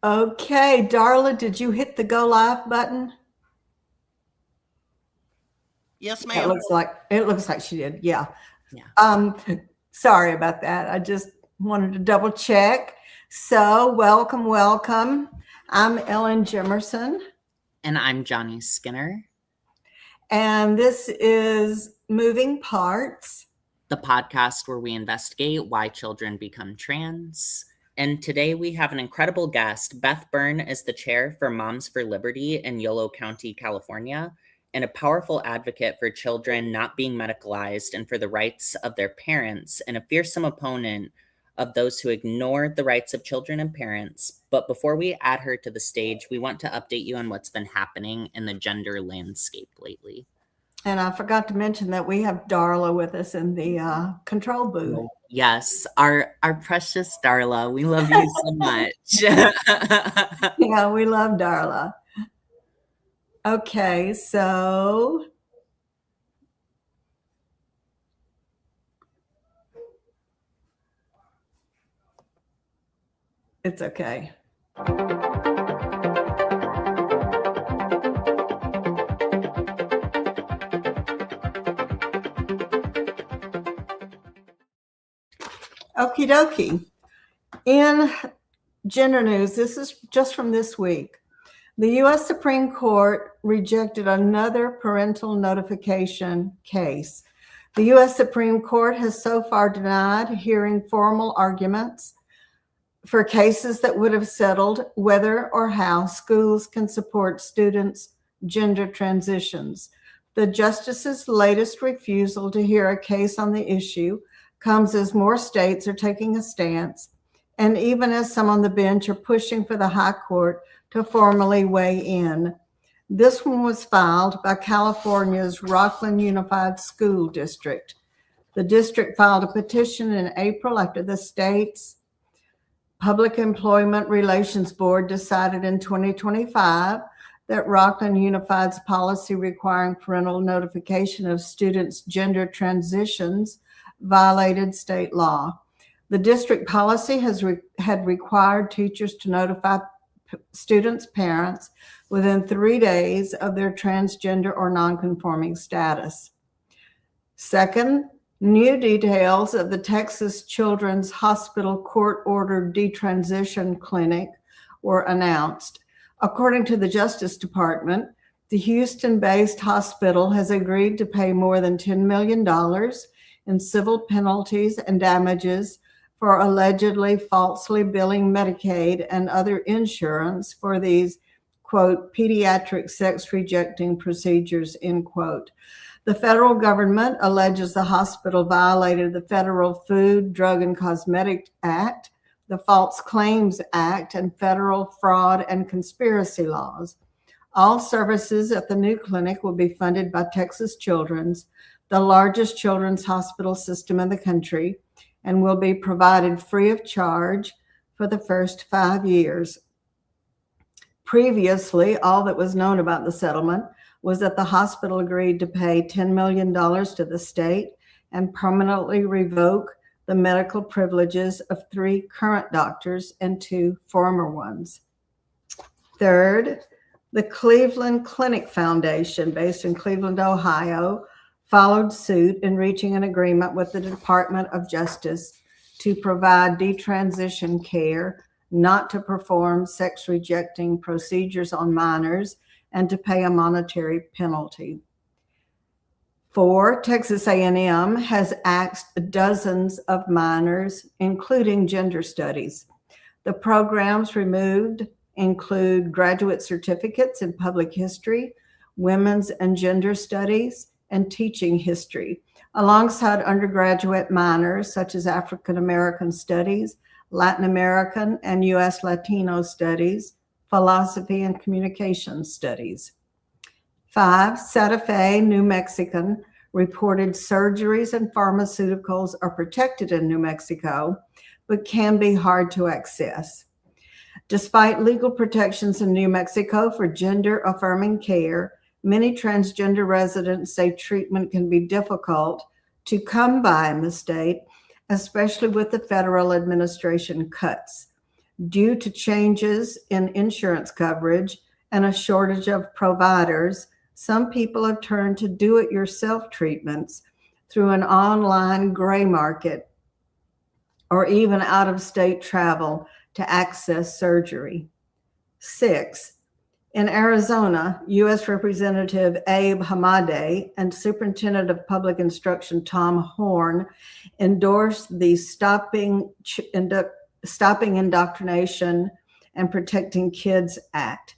Okay, Darla, did you hit the go live button? Yes, It ma'am. looks like she did. Yeah. Yeah. Sorry about that. I just wanted to double check. So, welcome. I'm Ellen Jimerson, And I'm Johnny Skinner, and this is Moving Parts, the podcast where we investigate why children become trans. And today we have an incredible guest. Beth Bourne is the chair for Moms for Liberty in Yolo County, California, and a powerful advocate for children not being medicalized and for the rights of their parents, and a fearsome opponent of those who ignore the rights of children and parents. But before we add her to the stage, we want to update you on what's been happening in the gender landscape lately. And I forgot to mention that we have Darla with us in the control booth. Yes, our precious Darla. We love you so much. Yeah, we love Darla. Okay, so it's okay. Okie dokie. In gender news, this is just from this week. The U.S. Supreme Court rejected another parental notification case. The U.S. Supreme Court has so far denied hearing formal arguments for cases that would have settled whether or how schools can support students' gender transitions. The justice's latest refusal to hear a case on the issue comes as more states are taking a stance, and even as some on the bench are pushing for the high court to formally weigh in. This one was filed by California's Rockland Unified School District. The district filed a petition in April after the state's Public Employment Relations Board decided in 2025 that Rockland Unified's policy requiring parental notification of students' gender transitions violated state law. The district policy had required teachers to notify students' parents within 3 days of their transgender or nonconforming status. Second, new details of the Texas Children's Hospital court-ordered detransition clinic were announced. According to the Justice Department, the Houston-based hospital has agreed to pay more than $10 million in civil penalties and damages for allegedly falsely billing Medicaid and other insurance for these, quote, pediatric sex-rejecting procedures, end quote. The federal government alleges the hospital violated the Federal Food, Drug, and Cosmetic Act, the False Claims Act, and federal fraud and conspiracy laws. All services at the new clinic will be funded by Texas Children's, the largest children's hospital system in the country, and will be provided free of charge for the first 5 years. Previously, all that was known about the settlement was that the hospital agreed to pay $10 million to the state and permanently revoke the medical privileges of 3 current doctors and 2 former ones. Third, the Cleveland Clinic Foundation, based in Cleveland, Ohio, followed suit in reaching an agreement with the Department of Justice to provide detransition care, not to perform sex-rejecting procedures on minors, and to pay a monetary penalty. 4, Texas A&M has asked dozens of minors, including gender studies. The programs removed include graduate certificates in public history, women's and gender studies, and teaching history, alongside undergraduate minors such as African American studies, Latin American and U.S. Latino studies, philosophy and communication studies. 5, Santa Fe, New Mexican, reported surgeries and pharmaceuticals are protected in New Mexico, but can be hard to access. Despite legal protections in New Mexico for gender-affirming care, many transgender residents say treatment can be difficult to come by in the state, especially with the federal administration cuts. Due to changes in insurance coverage and a shortage of providers, some people have turned to do-it-yourself treatments through an online gray market or even out-of-state travel to access surgery. 6, in Arizona, U.S. Representative Abe Hamadeh and Superintendent of Public Instruction Tom Horn endorsed the Stopping Indoctrination and Protecting Kids Act.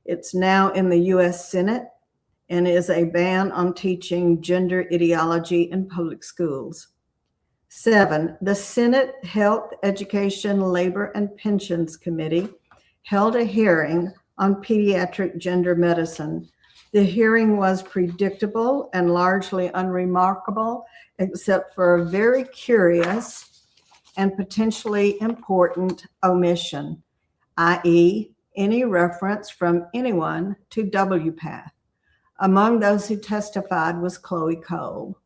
It's now in the U.S. Senate and is a ban on teaching gender ideology in public schools. 7, the Senate Health, Education, Labor, and Pensions Committee held a hearing on pediatric gender medicine. The hearing was predictable and largely unremarkable, except for a very curious and potentially important omission, i.e., any reference from anyone to WPATH. Among those who testified was Chloe Cole.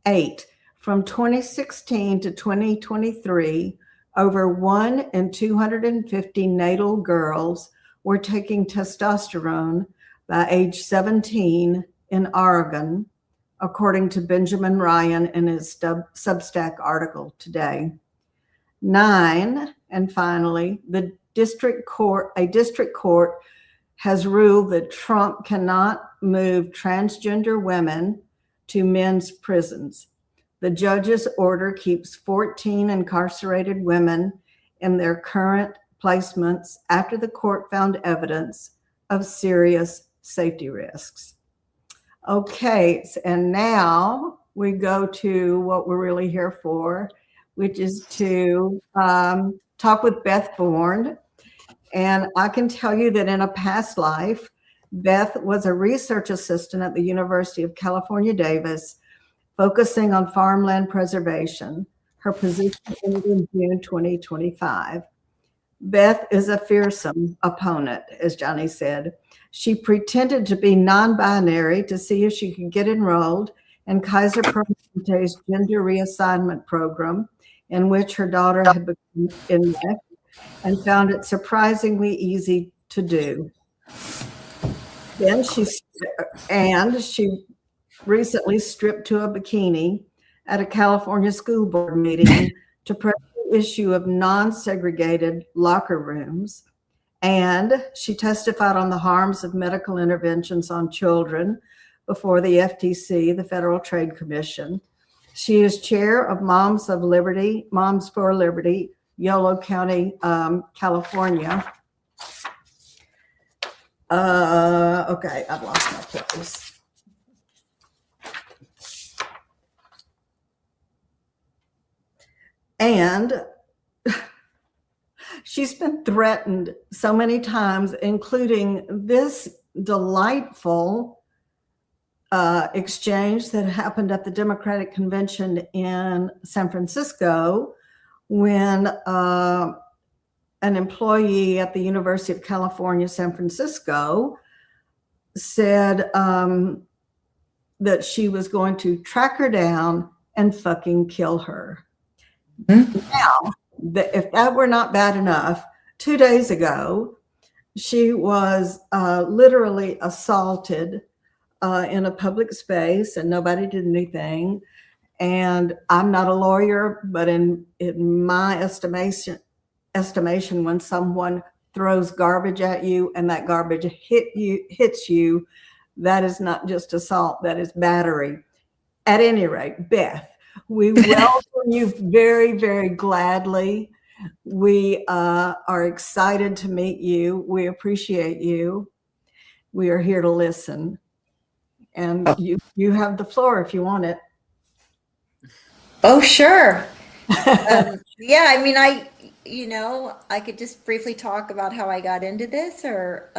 8, from 2016 to 2023, over 1 in 250 natal girls were taking testosterone by age 17 in Oregon, according to Benjamin Ryan in his Substack article today. 9, and finally, a district court has ruled that Trump cannot move transgender women to men's prisons. The judge's order keeps 14 incarcerated women in their current placements after the court found evidence of serious safety risks. Okay, and now we go to what we're really here for, which is to talk with Beth Bourne. And I can tell you that in a past life, Beth was a research assistant at the University of California, Davis, focusing on farmland preservation. Her position ended in June 2025. Beth is a fearsome opponent, as Johnny said. She pretended to be non-binary to see if she could get enrolled in Kaiser Permanente's gender reassignment program, in which her daughter had become enmeshed, and found it surprisingly easy to do. Then she recently stripped to a bikini at a California school board meeting to press the issue of non-segregated locker rooms. And she testified on the harms of medical interventions on children before the FTC, the Federal Trade Commission. She is chair of Moms for Liberty, Yolo County, California. Okay, I've lost my place. And she's been threatened so many times, including this delightful exchange that happened at the Democratic Convention in San Francisco when an employee at the University of California, San Francisco, said that she was going to track her down and fucking kill her. Mm-hmm. Now, if that were not bad enough, 2 days ago, she was literally assaulted in a public space and nobody did anything. And I'm not a lawyer, but in my estimation, when someone throws garbage at you and that garbage hits you, that is not just assault, that is battery. At any rate, Beth, we welcome you very, very gladly. We are excited to meet you. We appreciate you. We are here to listen. And you have the floor if you want it. Oh, sure. Yeah, I mean, I could just briefly talk about how I got into this or.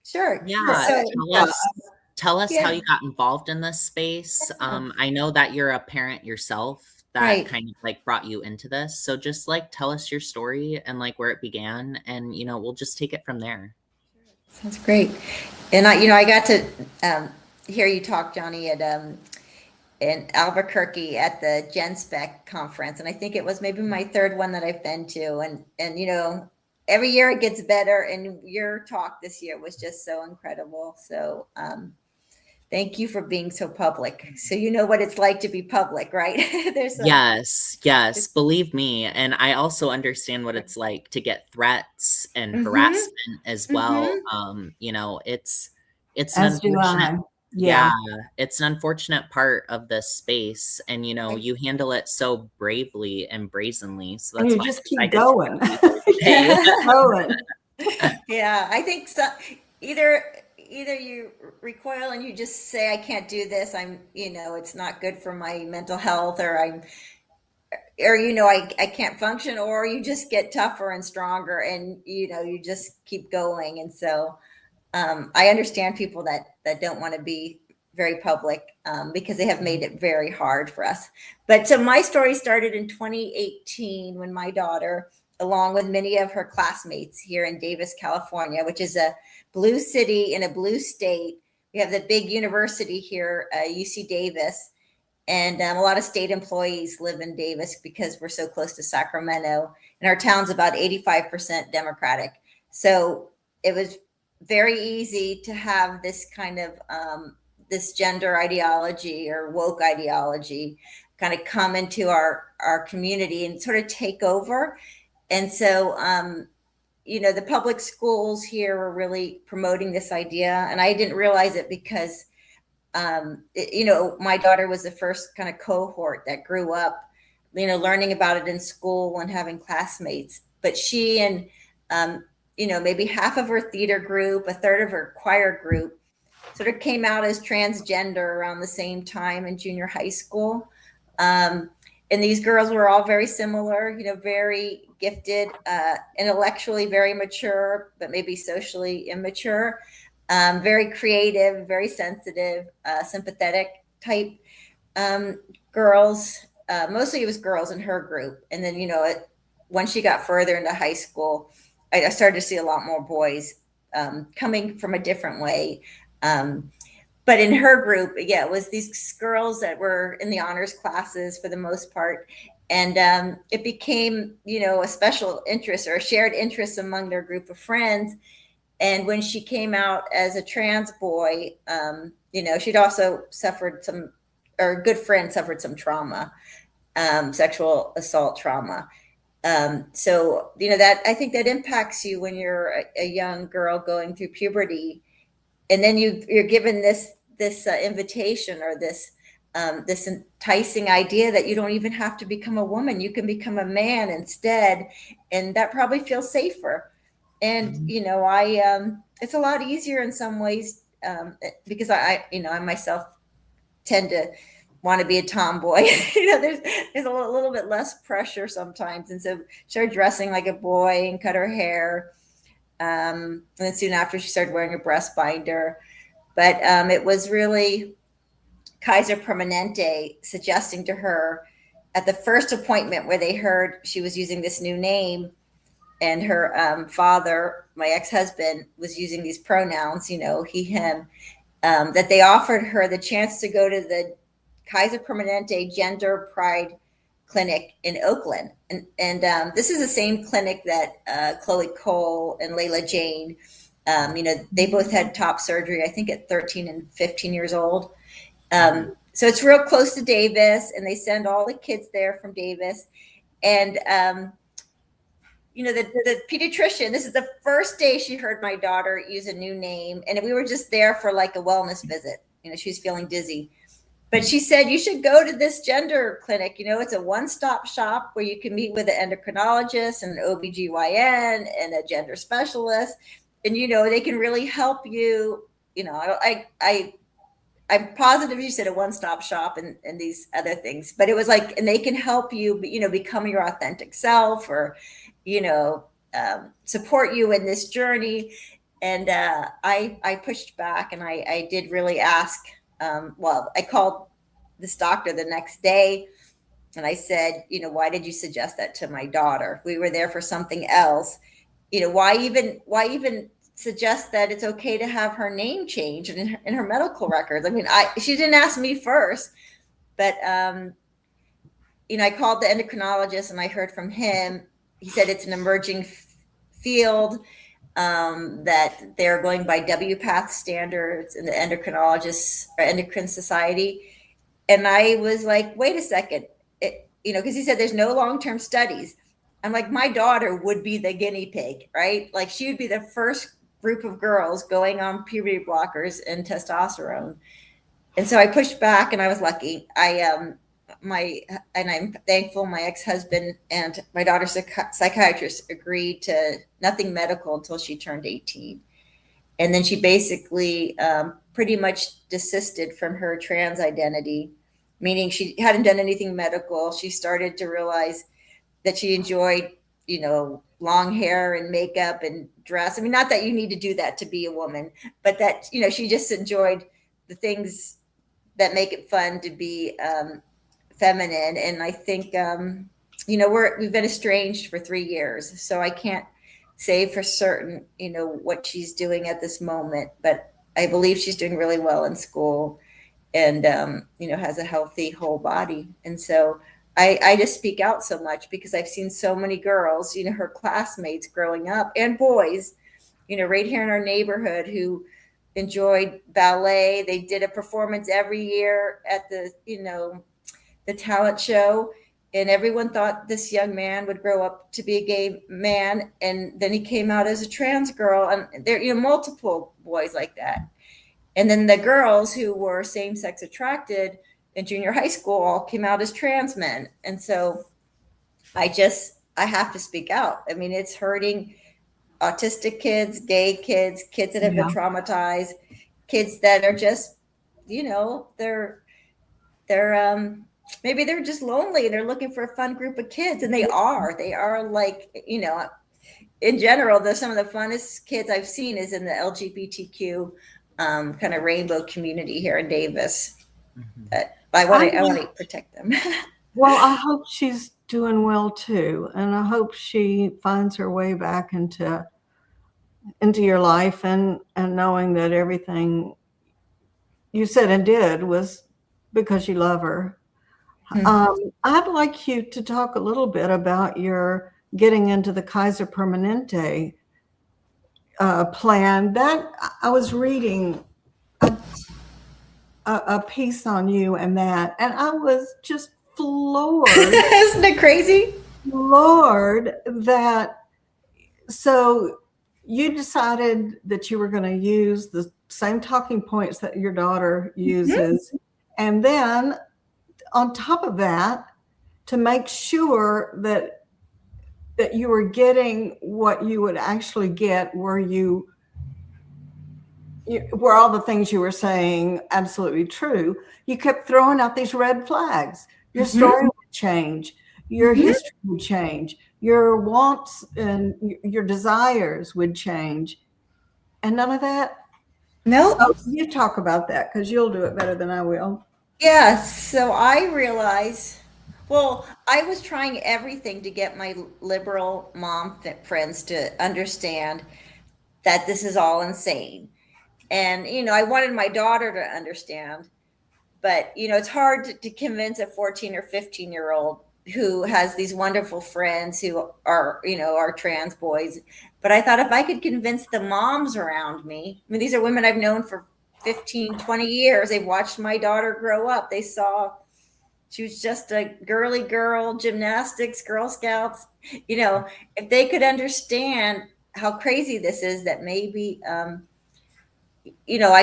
Sure. Yeah. So, tell us how you got involved in this space. I know that you're a parent yourself that kind of like brought you into this. So just like tell us your story and like where it began and, we'll just take it from there. Sounds great. And I got to hear you talk, Johnny, at in Albuquerque at the GenSpec conference. And I think it was maybe my third one that I've been to. And you know, every year it gets better. And your talk this year was just so incredible. So thank you for being so public. So you know what it's like to be public, right? Yes, believe me. And I also understand what it's like to get threats and harassment as well. You know, it's an As do unfortunate, I. yeah, Yeah. it's an unfortunate part of this space. And you know, you handle it so bravely and brazenly. So And that's you why I'm just keep excited to going. have you here today. Keep going. Yeah, I think so. Either you recoil and you just say, I can't do this. I'm, you know, it's not good for my mental health, or you know, I can't function, or you just get tougher and stronger, and you know, you just keep going. And so I understand people that don't want to be very public because they have made it very hard for us. But so my story started in 2018 when my daughter, along with many of her classmates here in Davis, California, which is a blue city in a blue state. We have the big university here, UC Davis, and a lot of state employees live in Davis because we're so close to Sacramento, and our town's about 85% Democratic. So it was very easy to have this kind of this gender ideology or woke ideology kind of come into our community and sort of take over. And so you know, the public schools here were really promoting this idea, and I didn't realize it because you know, my daughter was the first kind of cohort that grew up, you know, learning about it in school and having classmates. But she and you know, maybe half of her theater group, a third of her choir group sort of came out as transgender around the same time in junior high school. And these girls were all very similar, you know, very gifted, intellectually very mature, but maybe socially immature, very creative, very sensitive, sympathetic type girls. Mostly it was girls in her group. And then, you know, when she got further into high school, I started to see a lot more boys coming from a different way. But in her group, yeah, it was these girls that were in the honors classes for the most part. And it became, you know, a special interest or a shared interest among their group of friends. And when she came out as a trans boy, you know, she'd also suffered some, or a good friend suffered some trauma, sexual assault trauma. So, you know, that I think that impacts you when you're a young girl going through puberty, and then you're given this invitation or this enticing idea that you don't even have to become a woman, you can become a man instead, and that probably feels safer. And you know, it's a lot easier in some ways because you know, I myself tend to want to be a tomboy. You know, there's a little bit less pressure sometimes, and so she started dressing like a boy and cut her hair. And then soon after, she started wearing a breast binder. But it was really Kaiser Permanente suggesting to her at the first appointment where they heard she was using this new name, and her father, my ex-husband, was using these pronouns, you know, he, him, that they offered her the chance to go to the Kaiser Permanente Gender Pride Clinic in Oakland. And this is the same clinic that Chloe Cole and Layla Jane, you know, they both had top surgery, I think at 13 and 15 years old. So it's real close to Davis, and they send all the kids there from Davis. And, you know, the pediatrician, this is the first day she heard my daughter use a new name. And we were just there for like a wellness visit. You know, she was feeling dizzy. But she said, you should go to this gender clinic. You know, it's a one-stop shop where you can meet with an endocrinologist and an OBGYN and a gender specialist. And, you know, they can really help you. You know, I'm positive she said a one-stop shop and these other things. But it was like, and they can help you, you know, become your authentic self, or, you know, support you in this journey. And I pushed back, and I did really ask. Well, I called this doctor the next day, and I said, you know, why did you suggest that to my daughter? We were there for something else. You know, why even suggest that it's okay to have her name changed in her medical records? I mean, she didn't ask me first. But, I called the endocrinologist and I heard from him. He said it's an emerging field, that they're going by WPATH standards in the endocrinologists or endocrine society. And I was like, wait a second, because he said there's no long-term studies. I'm like, my daughter would be the guinea pig, right? Like she would be the first group of girls going on puberty blockers and testosterone. And so I pushed back, and I was lucky. And I'm thankful my ex-husband and my daughter's psychiatrist agreed to nothing medical until she turned 18. And then she basically pretty much desisted from her trans identity, meaning she hadn't done anything medical. She started to realize that she enjoyed, long hair and makeup and dress. I mean, not that you need to do that to be a woman, but that, she just enjoyed the things that make it fun to be feminine. And I think, we've been estranged for 3 years, so I can't say for certain, what she's doing at this moment, but I believe she's doing really well in school and, has a healthy whole body. And so I just speak out so much because I've seen so many girls, her classmates growing up and boys, right here in our neighborhood who enjoyed ballet. They did a performance every year at the, the talent show. And everyone thought this young man would grow up to be a gay man. And then he came out as a trans girl. And there, multiple boys like that. And then the girls who were same-sex attracted in junior high school all came out as trans men. And so I have to speak out. I mean, it's hurting autistic kids, gay kids, kids that have been traumatized, kids that are just, they're maybe they're just lonely and they're looking for a fun group of kids. And they are like, in general, some of the funnest kids I've seen is in the LGBTQ kind of rainbow community here in Davis. But I want to protect them. Well, I hope she's doing well too, and I hope she finds her way back into your life and knowing that everything you said and did was because you love her. Mm-hmm. I'd like you to talk a little bit about your getting into the Kaiser Permanente plan. That I was reading a piece on you and that, and I was just floored. Isn't it crazy? Floored that. So you decided that you were going to use the same talking points that your daughter uses, mm-hmm. and then on top of that, to make sure that you were getting what you would actually get, were all the things you were saying absolutely true, you kept throwing out these red flags. Your mm-hmm. story would change. Your mm-hmm. history would change. Your wants and your desires would change. And none of that? No. So you talk about that because you'll do it better than I will. Yeah, so I realized, I was trying everything to get my liberal mom friends to understand that this is all insane. And, I wanted my daughter to understand, but, it's hard to convince a 14 or 15-year-old who has these wonderful friends who are, are trans boys. But I thought if I could convince the moms around me, I mean, these are women I've known for 15, 20 years. They've watched my daughter grow up. They saw she was just a girly girl, gymnastics, Girl Scouts. If they could understand how crazy this is, that maybe, I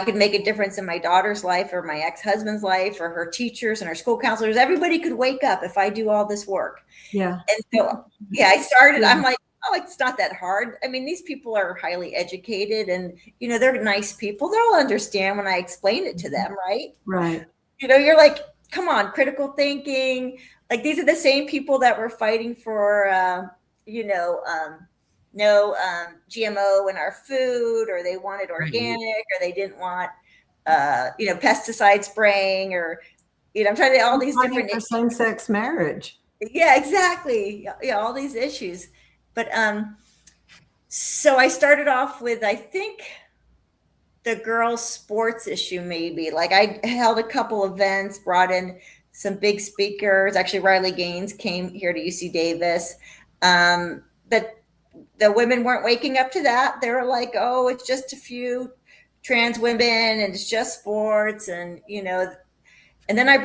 could make a difference in my daughter's life or my ex-husband's life or her teachers and her school counselors. Everybody could wake up if I do all this work. Yeah. And so, I started, I'm like, it's not that hard. I mean, these people are highly educated and, they're nice people. They'll understand when I explain it to them, right? Right. You're like, come on, critical thinking. Like, these are the same people that were fighting for, no GMO in our food, or they wanted organic, or they didn't want, pesticide spraying, or, I'm trying to all these different issues. Same-sex marriage. Yeah, exactly. Yeah, all these issues. But so I started off with, I think, the girls' sports issue, maybe. Like, I held a couple events, brought in some big speakers. Actually, Riley Gaines came here to UC Davis. But the women weren't waking up to that. They were like, oh, it's just a few trans women and it's just sports. And, and then I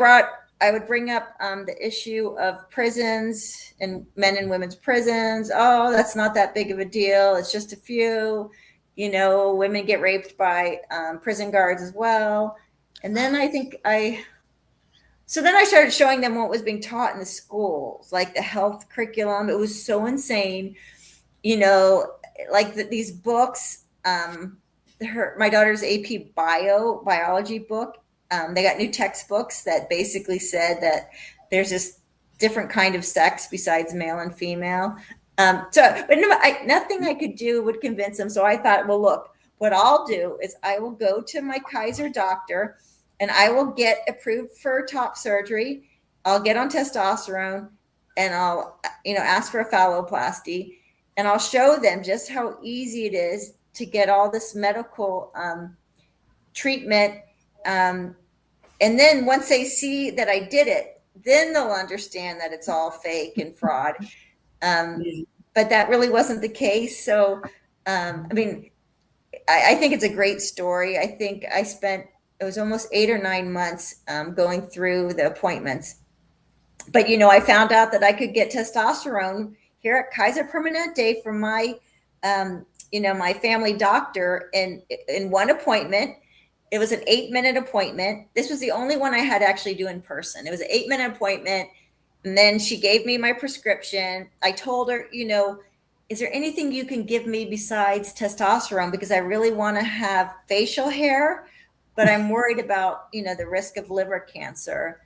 would bring up the issue of prisons and men and women's prisons. Oh, that's not that big of a deal. It's just a few, women get raped by prison guards as well. And then so then I started showing them what was being taught in the schools, like the health curriculum. It was so insane, like these books. My daughter's AP biology book. They got new textbooks that basically said that there's this different kind of sex besides male and female. But nothing I could do would convince them. So I thought, well, look, what I'll do is I will go to my Kaiser doctor and I will get approved for top surgery. I'll get on testosterone and I'll, ask for a phalloplasty, and I'll show them just how easy it is to get all this medical treatment. And then once they see that I did it, then they'll understand that it's all fake and fraud. But that really wasn't the case. So, I think it's a great story. I think it was almost 8 or 9 months going through the appointments. But, I found out that I could get testosterone here at Kaiser Permanente from my, my family doctor in one appointment. It was an 8-minute appointment. This was the only one I had to actually do in person. It was an 8-minute appointment. And then she gave me my prescription. I told her, is there anything you can give me besides testosterone? Because I really want to have facial hair, but I'm worried about, the risk of liver cancer.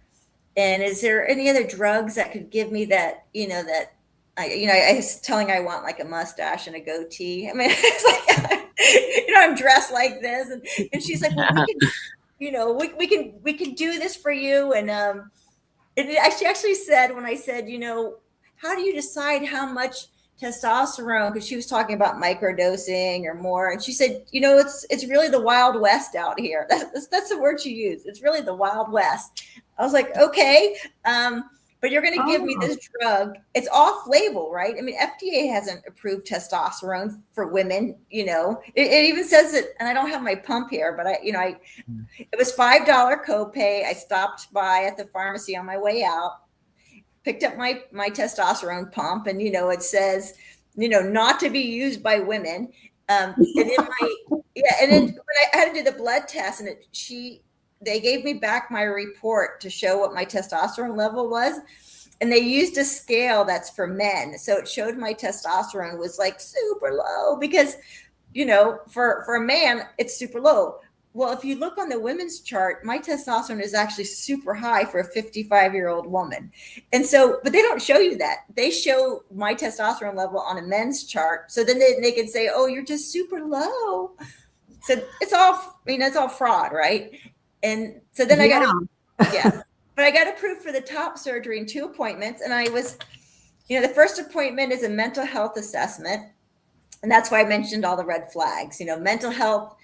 And is there any other drugs that could give me that, I was telling her I want like a mustache and a goatee. I mean, it's like, I'm dressed like this. And she's like, well, we can do this for you. And she actually said, when I said, how do you decide how much testosterone? Because she was talking about microdosing or more. And she said, it's really the Wild West out here. That's the word she used. It's really the Wild West. I was like, okay. But you're going to give me this drug. It's off label, right? I mean, FDA hasn't approved testosterone for women. It even says it, and I don't have my pump here, but it was $5 copay. I stopped by at the pharmacy on my way out, picked up my testosterone pump, and it says, not to be used by women. And then when I had to do the blood test, and they gave me back my report to show what my testosterone level was. And they used a scale that's for men. So it showed my testosterone was like super low because, for a man, it's super low. Well, if you look on the women's chart, my testosterone is actually super high for a 55-year-old woman. And so, but they don't show you that. They show my testosterone level on a men's chart. So then they can say, oh, you're just super low. So it's all fraud, right? And so then but I got approved for the top surgery in 2 appointments. And I was, the first appointment is a mental health assessment. And that's why I mentioned all the red flags, mental health,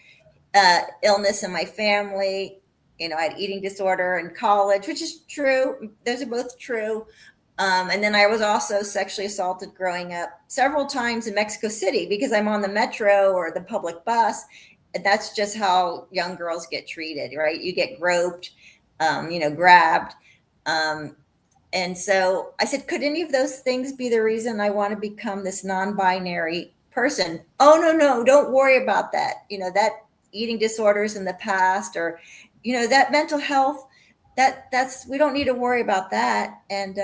illness in my family. I had eating disorder in college, which is true. Those are both true. And then I was also sexually assaulted growing up several times in Mexico City because I'm on the metro or the public bus. And that's just how young girls get treated, right? You get groped, grabbed. And so I said, could any of those things be the reason I want to become this non-binary person? Oh, no, don't worry about that. That eating disorders in the past or, that mental health, that's, we don't need to worry about that. And,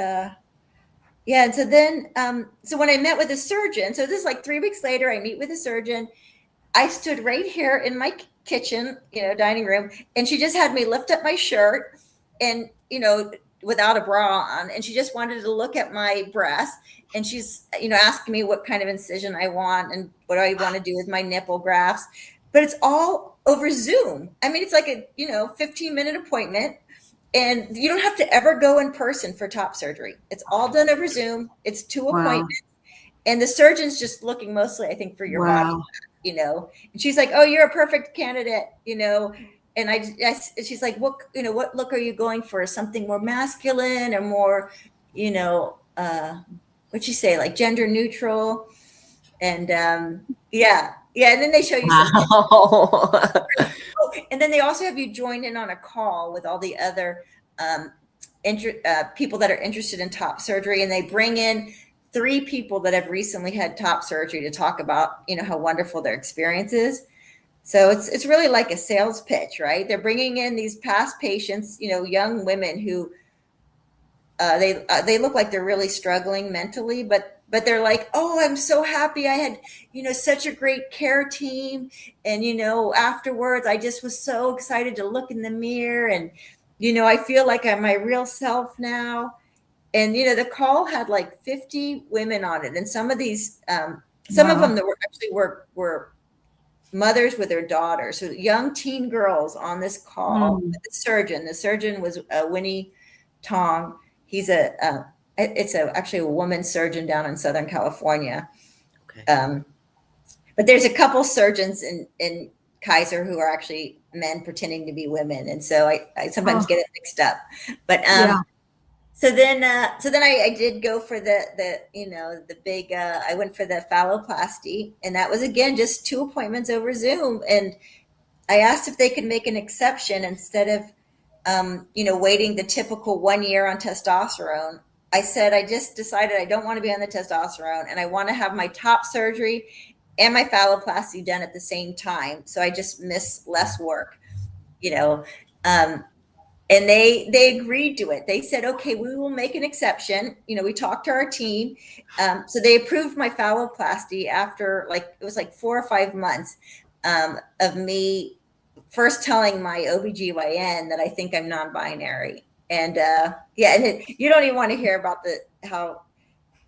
and so then, so when I met with a surgeon, so this is like 3 weeks later, I meet with a surgeon. I stood right here in my kitchen, dining room, and she just had me lift up my shirt and, without a bra on. And she just wanted to look at my breast. And she's, asking me what kind of incision I want and what I want to do with my nipple grafts. But it's all over Zoom. I mean, it's like a, 15-minute appointment. And you don't have to ever go in person for top surgery. It's all done over Zoom. It's 2 appointments. And the surgeon's just looking mostly, I think, for your body. And she's like, oh, you're a perfect candidate. and she's like, what look are you going for? Something more masculine or more, what'd you say, like gender neutral? And yeah. And then they show you some Wow. and then they also have you join in on a call with all the other people that are interested in top surgery, and they bring in 3 people that have recently had top surgery to talk about, how wonderful their experience is. So it's really like a sales pitch, right? They're bringing in these past patients, young women who they look like they're really struggling mentally, but they're like, oh, I'm so happy I had, such a great care team. And, afterwards, I just was so excited to look in the mirror and, I feel like I'm my real self now. And, the call had like 50 women on it. And some of these, some of them that were actually were mothers with their daughters. So young teen girls on this call with the surgeon. The surgeon was Winnie Tong. He's actually a woman surgeon down in Southern California. Okay. But there's a couple surgeons in Kaiser who are actually men pretending to be women. And so I sometimes get it mixed up, but, so then I did go for the big, I went for the phalloplasty, and that was, again, just 2 appointments over Zoom. And I asked if they could make an exception instead of, waiting the typical 1 year on testosterone. I said, I just decided I don't want to be on the testosterone, and I want to have my top surgery and my phalloplasty done at the same time. So I just miss less work, and they agreed to it. They said, okay, we will make an exception. We talked to our team. So they approved my phalloplasty after it was like 4 or 5 months of me first telling my OBGYN that I think I'm non-binary. And and you don't even want to hear about how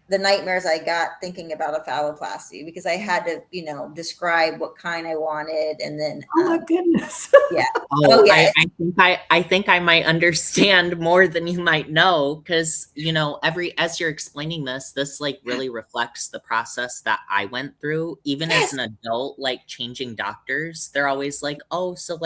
the nightmares I got thinking about a phalloplasty, because I had to, describe what kind I wanted. And then, oh my goodness. Yeah. Yeah. I think I might understand more than you might know. Cause as you're explaining this really reflects the process that I went through, even as an adult, changing doctors. They're always like, oh, so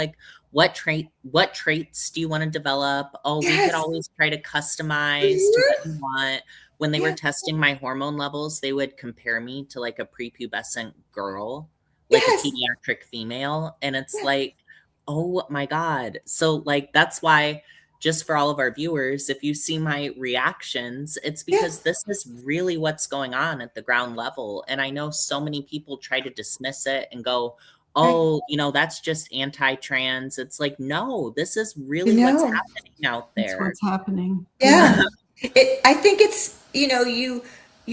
what traits do you want to develop? Oh, we could always try to customize to what you want. When they were testing my hormone levels, they would compare me to a prepubescent girl, a pediatric female. And it's oh my God. So that's why, just for all of our viewers, if you see my reactions, it's because this is really what's going on at the ground level. And I know so many people try to dismiss it and go, oh, that's just anti-trans. It's no, this is really what's happening out there. That's what's happening. Yeah. I think it's, you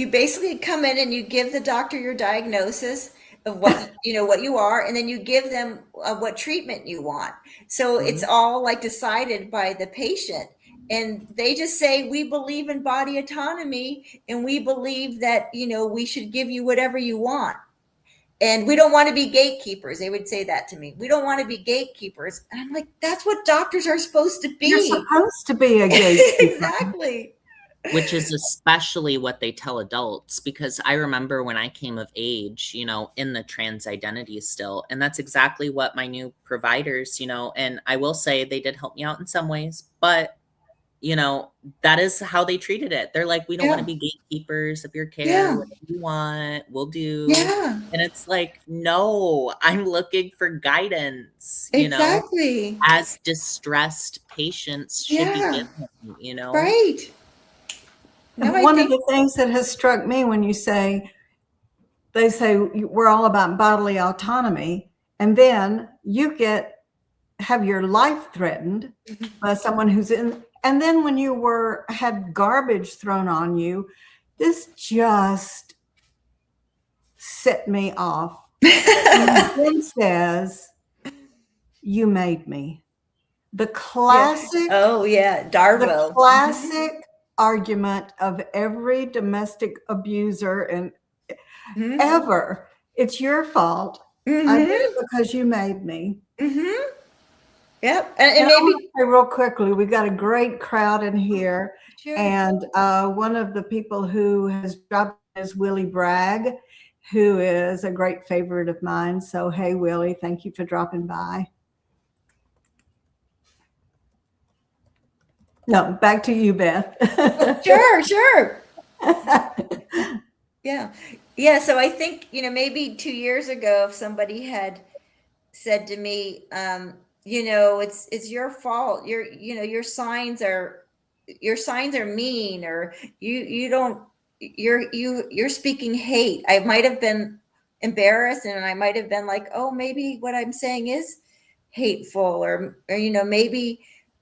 basically come in and you give the doctor your diagnosis of what, what you are, and then you give them what treatment you want. So it's all decided by the patient, and they just say, we believe in body autonomy, and we believe that, we should give you whatever you want. And we don't want to be gatekeepers. They would say that to me. We don't want to be gatekeepers. And I'm like, that's what doctors are supposed to be. You're supposed to be a gatekeeper. Exactly. Which is especially what they tell adults, because I remember when I came of age, in the trans identity still, and that's exactly what my new providers, and I will say they did help me out in some ways, but that is how they treated it. They're like, we don't want to be gatekeepers of your care. Whatever you want, we'll do. Yeah. And it's no, I'm looking for guidance, exactly. As distressed patients should be given, Right. No, one of the things that has struck me when they say we're all about bodily autonomy, and then you have your life threatened by someone who's in, and then when you had garbage thrown on you, this just set me off. And then says, you made me. The classic. Oh yeah, Darvo. The classic argument of every domestic abuser and ever. It's your fault. I did it because you made me. Yep. And maybe say real quickly, we got a great crowd in here. Sure. And one of the people who has dropped is Willie Bragg, who is a great favorite of mine. So, hey, Willie, thank you for dropping by. No, back to you, Beth. Sure. Yeah. So I think, maybe 2 years ago, if somebody had said to me, it's your fault. Your signs are mean, or you're speaking hate. I might have been embarrassed, and I might have been like, oh, maybe what I'm saying is hateful, or maybe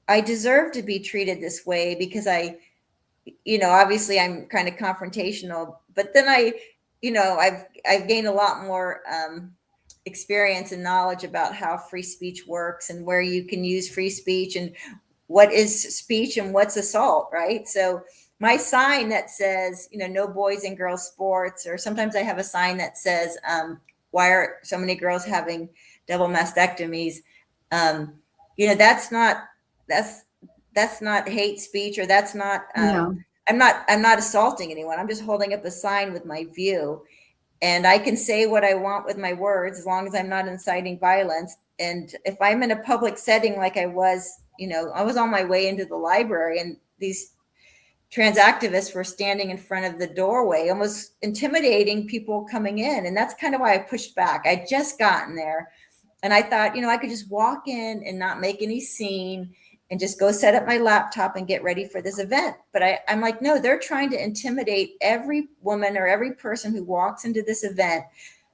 I deserve to be treated this way because obviously I'm kind of confrontational, but then I've gained a lot more experience and knowledge about how free speech works and where you can use free speech and what is speech and what's assault, right? So my sign that says, no boys and girls sports, or sometimes I have a sign that says, why are so many girls having double mastectomies? That's not hate speech, or that's not, No. I'm not assaulting anyone. I'm just holding up a sign with my view. And I can say what I want with my words as long as I'm not inciting violence. And if I'm in a public setting like I was on my way into the library, and these trans activists were standing in front of the doorway, almost intimidating people coming in. And that's kind of why I pushed back. I'd just gotten there. And I thought, I could just walk in and not make any scene and just go set up my laptop and get ready for this event. But I'm like, no, they're trying to intimidate every woman or every person who walks into this event.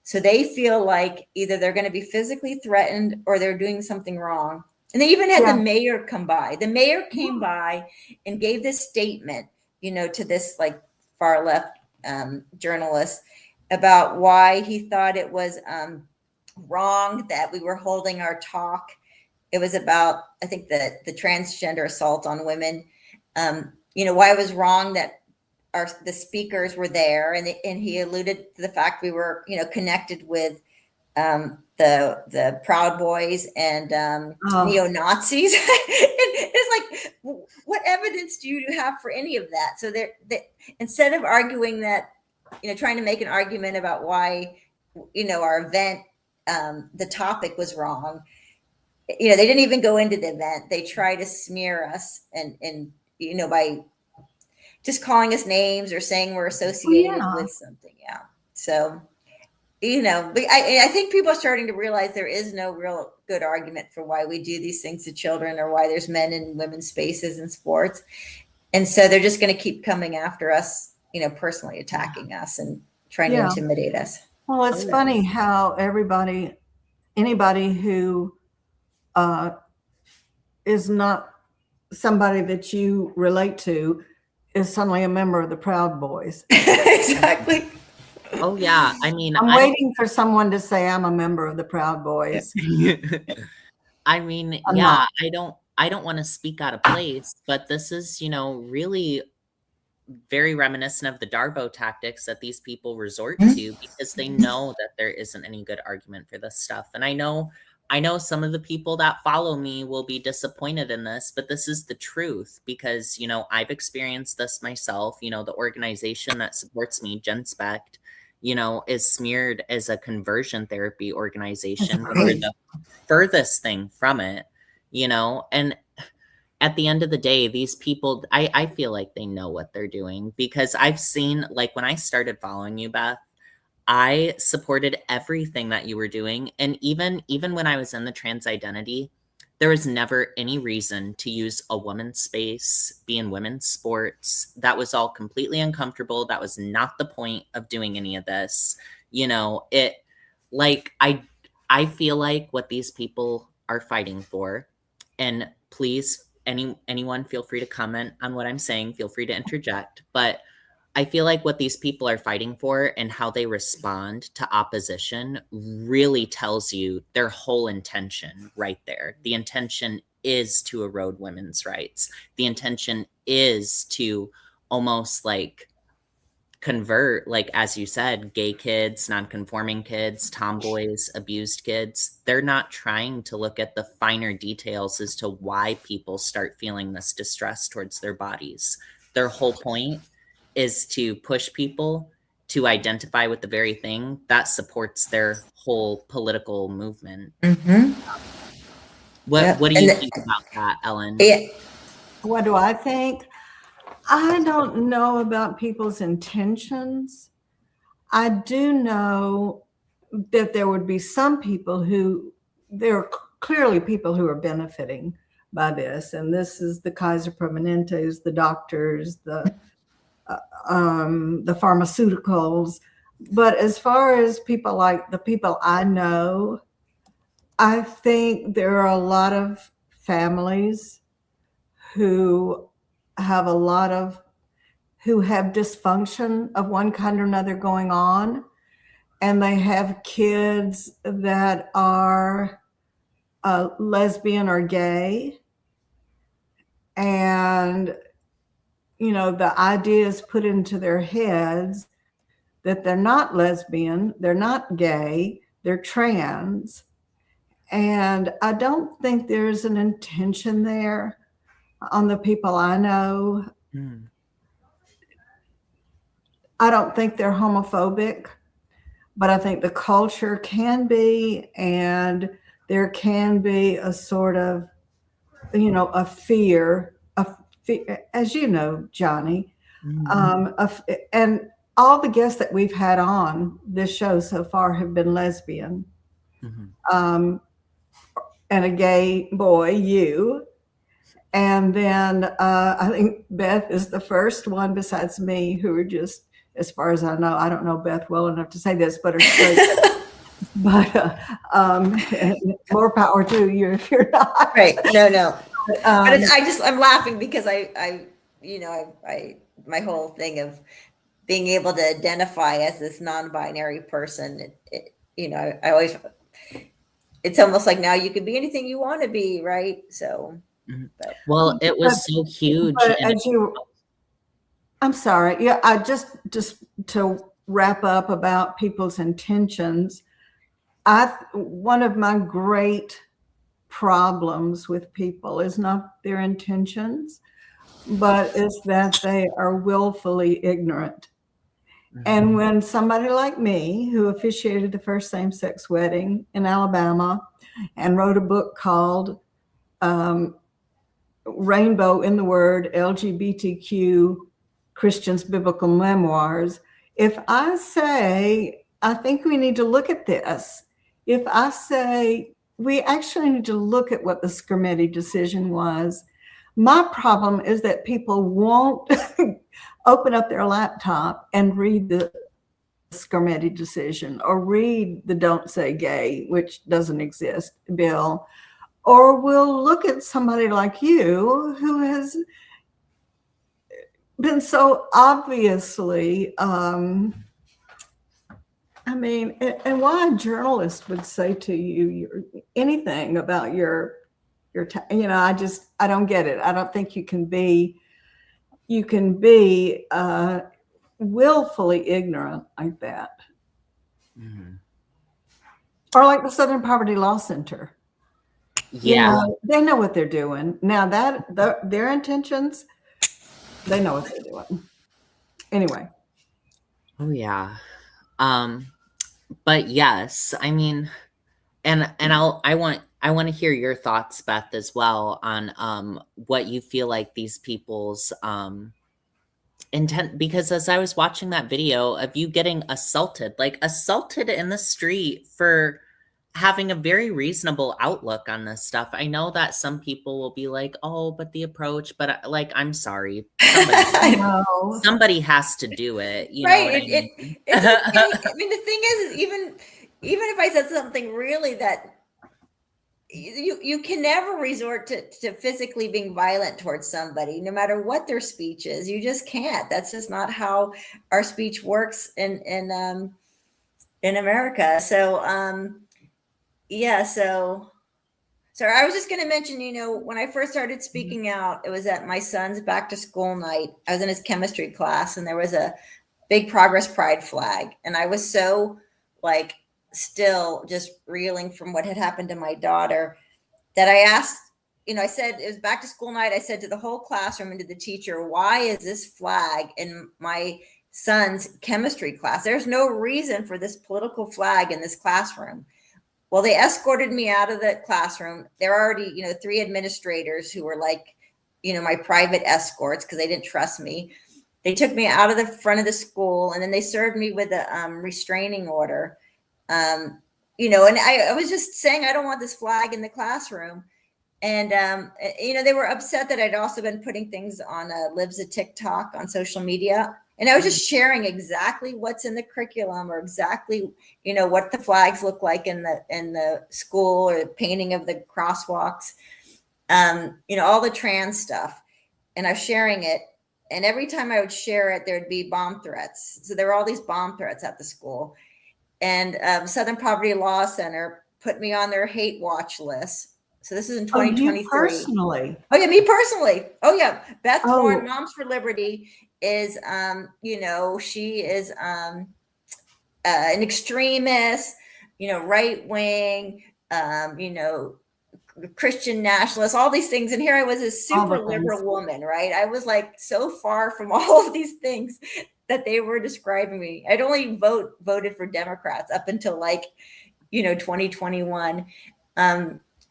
So they feel like either they're going to be physically threatened or they're doing something wrong. And they even had the mayor come by. The mayor came by and gave this statement, to this like far left journalist about why he thought it was wrong that we were holding our talk. It was about, I think, the transgender assault on women. Why it was wrong that the speakers were there, and he alluded to the fact we were, connected with the Proud Boys and neo-Nazis. And it's like, what evidence do you have for any of that? So instead of arguing that, trying to make an argument about why, our event, the topic was wrong. They didn't even go into the event. They try to smear us and by just calling us names or saying we're associated with something. Yeah. So, but I think people are starting to realize there is no real good argument for why we do these things to children, or why there's men and women's spaces in sports. And so they're just going to keep coming after us, personally attacking us and trying to intimidate us. Well, it's funny how anybody who is not somebody that you relate to is suddenly a member of the Proud Boys. Exactly. Oh yeah. I mean, I'm waiting for someone to say I'm a member of the Proud Boys. I mean, I don't want to speak out of place, but this is, really very reminiscent of the Darbo tactics that these people resort to, because they know that there isn't any good argument for this stuff. And I know some of the people that follow me will be disappointed in this, but this is the truth, because, I've experienced this myself. The organization that supports me, GenSpect, is smeared as a conversion therapy organization. We're the furthest thing from it, and at the end of the day, these people, I feel like they know what they're doing, because I've seen, like, when I started following you, Beth, I supported everything that you were doing. And even when I was in the trans identity, there was never any reason to use a woman's space, be in women's sports. That was all completely uncomfortable. That was not the point of doing any of this. I feel like what these people are fighting for, and please, anyone feel free to comment on what I'm saying, feel free to interject, but I feel like what these people are fighting for and how they respond to opposition really tells you their whole intention right there. The intention is to erode women's rights. The intention is to almost like convert, like, as you said, gay kids, non-conforming kids, tomboys, abused kids. They're not trying to look at the finer details as to why people start feeling this distress towards their bodies. Their whole point is to push people to identify with the very thing that supports their whole political movement. What do you think about that, Ellen? What do I think? I don't know about people's intentions. I do know that there would be some people who, there are clearly people who are benefiting by this. And this is the Kaiser Permanentes, the doctors, the pharmaceuticals. But as far as people like the people I know, I think there are a lot of families who have who have dysfunction of one kind or another going on, and they have kids that are lesbian or gay, and the idea is put into their heads that they're not lesbian, they're not gay, they're trans. And I don't think there's an intention there on the people I know. I don't think they're homophobic, but I think the culture can be, and there can be a sort of, a fear, as you know, Johnny, and all the guests that we've had on this show so far have been lesbian, and a gay boy, you. And then I think Beth is the first one besides me who are just, as far as I know, I don't know Beth well enough to say this, but are straight. But more power to you if you're not. Right. No. But I'm laughing because I my whole thing of being able to identify as this non-binary person, I always, it's almost like now you can be anything you want to be, right? So. Well, it was so huge. I'm sorry. Yeah, I just to wrap up about people's intentions. One of my great problems with people is not their intentions, but is that they are willfully ignorant. And when somebody like me, who officiated the first same-sex wedding in Alabama and wrote a book called Rainbow in the Word, LGBTQ Christians' Biblical Memoirs, if I say, I think we need to look at this, if I say, we actually need to look at what the Skermeti decision was, my problem is that people won't open up their laptop and read the Skermeti decision, or read the Don't Say Gay, which doesn't exist, bill, or we'll look at somebody like you who has been so obviously, and why a journalist would say to you anything about your I don't get it. I don't think you can be willfully ignorant like that. Or like the Southern Poverty Law Center. Yeah. They know what they're doing. Now their intentions, they know what they're doing. Anyway. Oh yeah. But yes, I mean, and I want to hear your thoughts, Beth, as well, on what you feel like these people's intent, because as I was watching that video of you getting assaulted in the street for having a very reasonable outlook on this stuff. I know that some people will be like, oh, but the approach, but I'm sorry. Somebody has to do it. You right. know what I mean? It's okay. I mean, the thing is, even if I said something really that you can never resort to physically being violent towards somebody, no matter what their speech is. You just can't. That's just not how our speech works in America. So, yeah, so I was just going to mention, when I first started speaking out, it was at my son's back to school night. I was in his chemistry class, and there was a big Progress Pride flag. And I was so still just reeling from what had happened to my daughter that I asked, I said, it was back to school night. I said to the whole classroom and to the teacher, why is this flag in my son's chemistry class? There's no reason for this political flag in this classroom. Well, they escorted me out of the classroom. There are already, 3 administrators who were my private escorts because they didn't trust me. They took me out of the front of the school, and then they served me with a restraining order. And I was just saying, I don't want this flag in the classroom. And, they were upset that I'd also been putting things on Libs of TikTok on social media. And I was just sharing exactly what's in the curriculum, or exactly, what the flags look like in the school, or the painting of the crosswalks, all the trans stuff. And I was sharing it. And every time I would share it, there'd be bomb threats. So there were all these bomb threats at the school. And Southern Poverty Law Center put me on their hate watch list. So this is in 2023. You personally? Oh yeah, me personally. Oh yeah, Beth Bourne, Moms for Liberty is, she is an extremist, right wing, Christian nationalist, all these things. And here I was, a super liberal woman, right? I was like so far from all of these things that they were describing me. I'd only voted for Democrats up until 2021.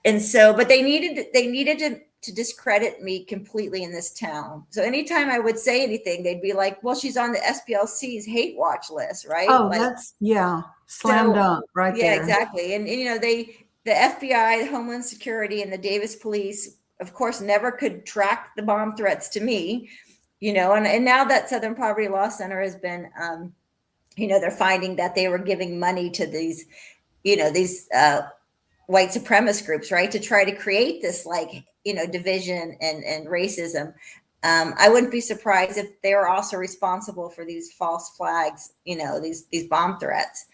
And so, but they needed to discredit me completely in this town. So anytime I would say anything, they'd be like, well, she's on the SPLC's hate watch list, right? Oh, slam dunk right there. Yeah, exactly. And the FBI, the Homeland Security, and the Davis Police, of course, never could track the bomb threats to me, and now that Southern Poverty Law Center has been, they're finding that they were giving money to these white supremacist groups, right, to try to create this division and racism. I wouldn't be surprised if they were also responsible for these false flags, these bomb threats.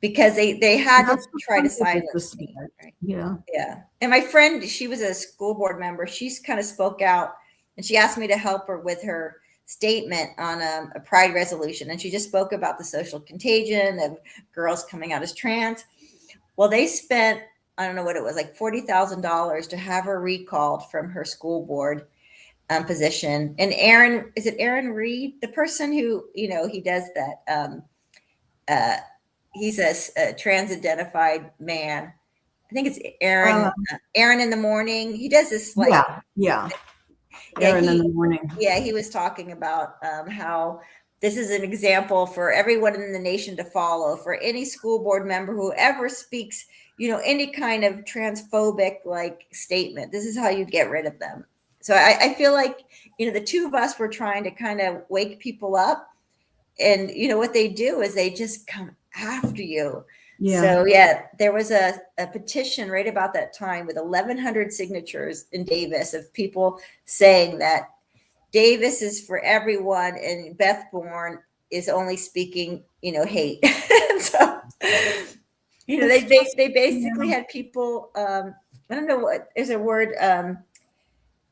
Because they had to try to silence me. Right? Yeah. Yeah. And my friend, she was a school board member. She's kind of spoke out, and she asked me to help her with her statement on a Pride resolution. And she just spoke about the social contagion of girls coming out as trans. Well, they spent, I don't know what it was, like $40,000 to have her recalled from her school board position. And Aaron Reed, the person who, he does that, he's a trans identified man. I think it's Aaron in the morning. He does this Aaron in the morning. Yeah, he was talking about how this is an example for everyone in the nation to follow, for any school board member who ever speaks, any kind of transphobic statement. This is how you get rid of them. So I feel like, the two of us were trying to kind of wake people up, and what they do is they just come after you. Yeah. So there was a petition right about that time with 1,100 signatures in Davis of people saying that Davis is for everyone and Beth Bourne is only speaking, hate. So, they basically had people, I don't know what is a word.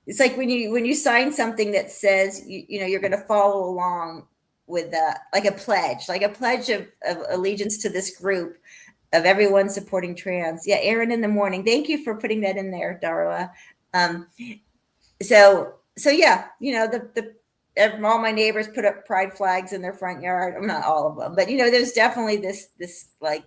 It's like when you sign something that says, you're going to follow along with a pledge of allegiance to this group of everyone supporting trans. Yeah, Aaron in the morning. Thank you for putting that in there, Darla. So yeah, all my neighbors put up pride flags in their front yard. I'm not all of them, but there's definitely this a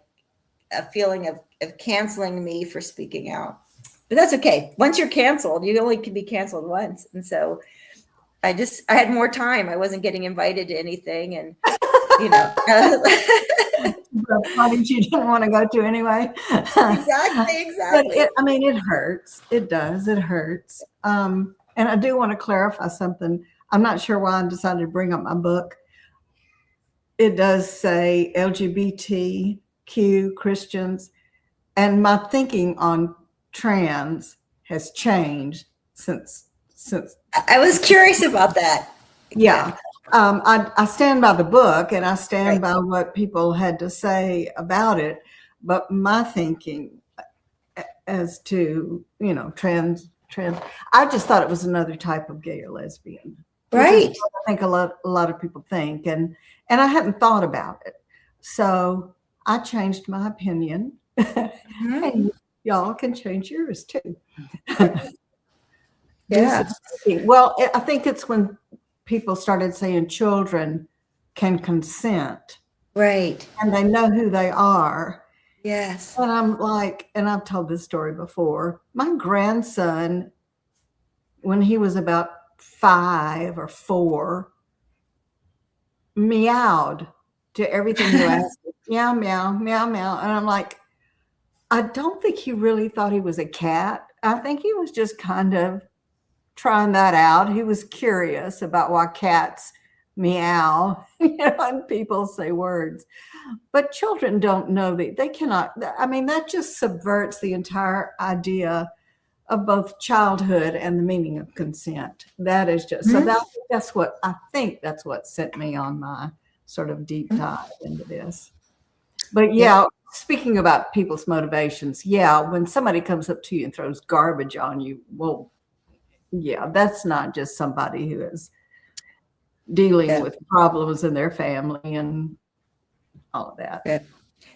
feeling of canceling me for speaking out. But that's okay. Once you're canceled, you only can be canceled once, and so. I had more time. I wasn't getting invited to anything, and parties you didn't want to go to anyway. Exactly. But it hurts. It does. It hurts. And I do want to clarify something. I'm not sure why I decided to bring up my book. It does say LGBTQ Christians, and my thinking on trans has changed since. I was curious about that. Yeah. I stand by the book, and I stand by what people had to say about it. But my thinking as to, trans, I just thought it was another type of gay or lesbian. Right. I think a lot of people think, and I hadn't thought about it. So I changed my opinion. Mm-hmm. And y'all can change yours too. Yeah. Well, I think it's when people started saying children can consent. Right. And they know who they are. Yes. And I'm like, and I've told this story before, my grandson when he was about 5 or 4, meowed to everything you asked. Meow, meow, meow, meow. And I'm like, I don't think he really thought he was a cat. I think he was just kind of trying that out. He was curious about why cats meow, and people say words. But children don't know that they cannot. I mean, that just subverts the entire idea of both childhood and the meaning of consent. That is just so that's what I think that's what sent me on my sort of deep dive into this. But yeah, speaking about people's motivations, when somebody comes up to you and throws garbage on you, well, that's not just somebody who is dealing with problems in their family and all of that.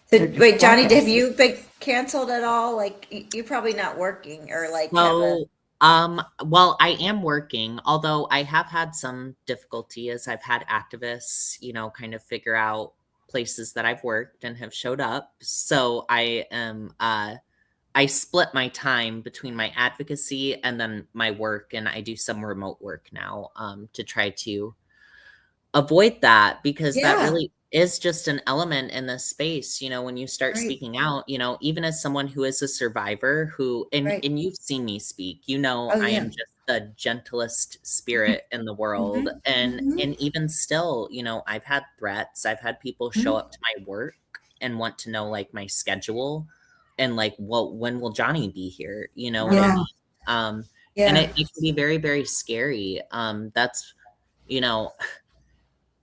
So, wait, Johnny, have you been canceled at all? Like, you're probably not working or like. Well, I am working, although I have had some difficulty as I've had activists, kind of figure out places that I've worked and have showed up. So I am, I split my time between my advocacy and then my work, and I do some remote work now, to try to avoid that, because that really is just an element in this space, when you start speaking out, even as someone who is a survivor who, and you've seen me speak, I am just the gentlest spirit in the world. And even still, I've had threats. I've had people show up to my work and want to know like my schedule and like, well, when will Johnny be here? What I mean? And it can be very, very scary. That's,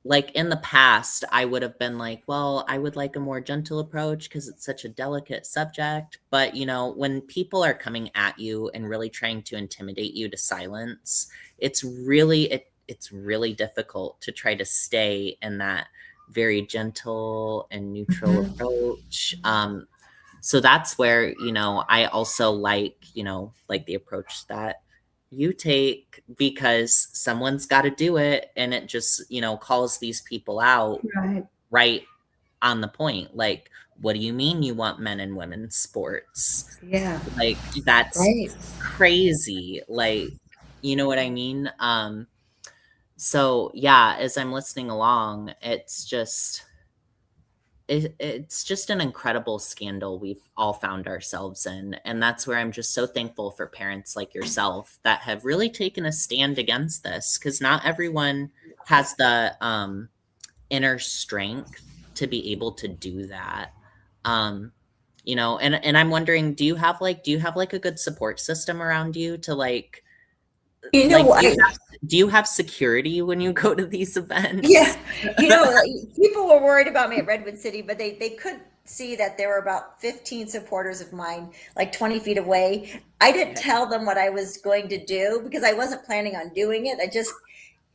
like in the past, I would have been like, well, I would like a more gentle approach because it's such a delicate subject. But, when people are coming at you and really trying to intimidate you to silence, it's really difficult to try to stay in that very gentle and neutral approach. So that's where, I also like the approach that you take, because someone's got to do it, and it just calls these people out right on the point. Like, what do you mean you want men and women's sports? Like, that's crazy. Like, you know what I mean? So as I'm listening along, it's just an incredible scandal we've all found ourselves in. And that's where I'm just so thankful for parents like yourself that have really taken a stand against this, because not everyone has the inner strength to be able to do that. And I'm wondering, do you have a good support system around you to like, do you have security when you go to these events? People were worried about me at Redwood City, but they could see that there were about 15 supporters of mine, like 20 feet away. I didn't tell them what I was going to do because I wasn't planning on doing it. I just,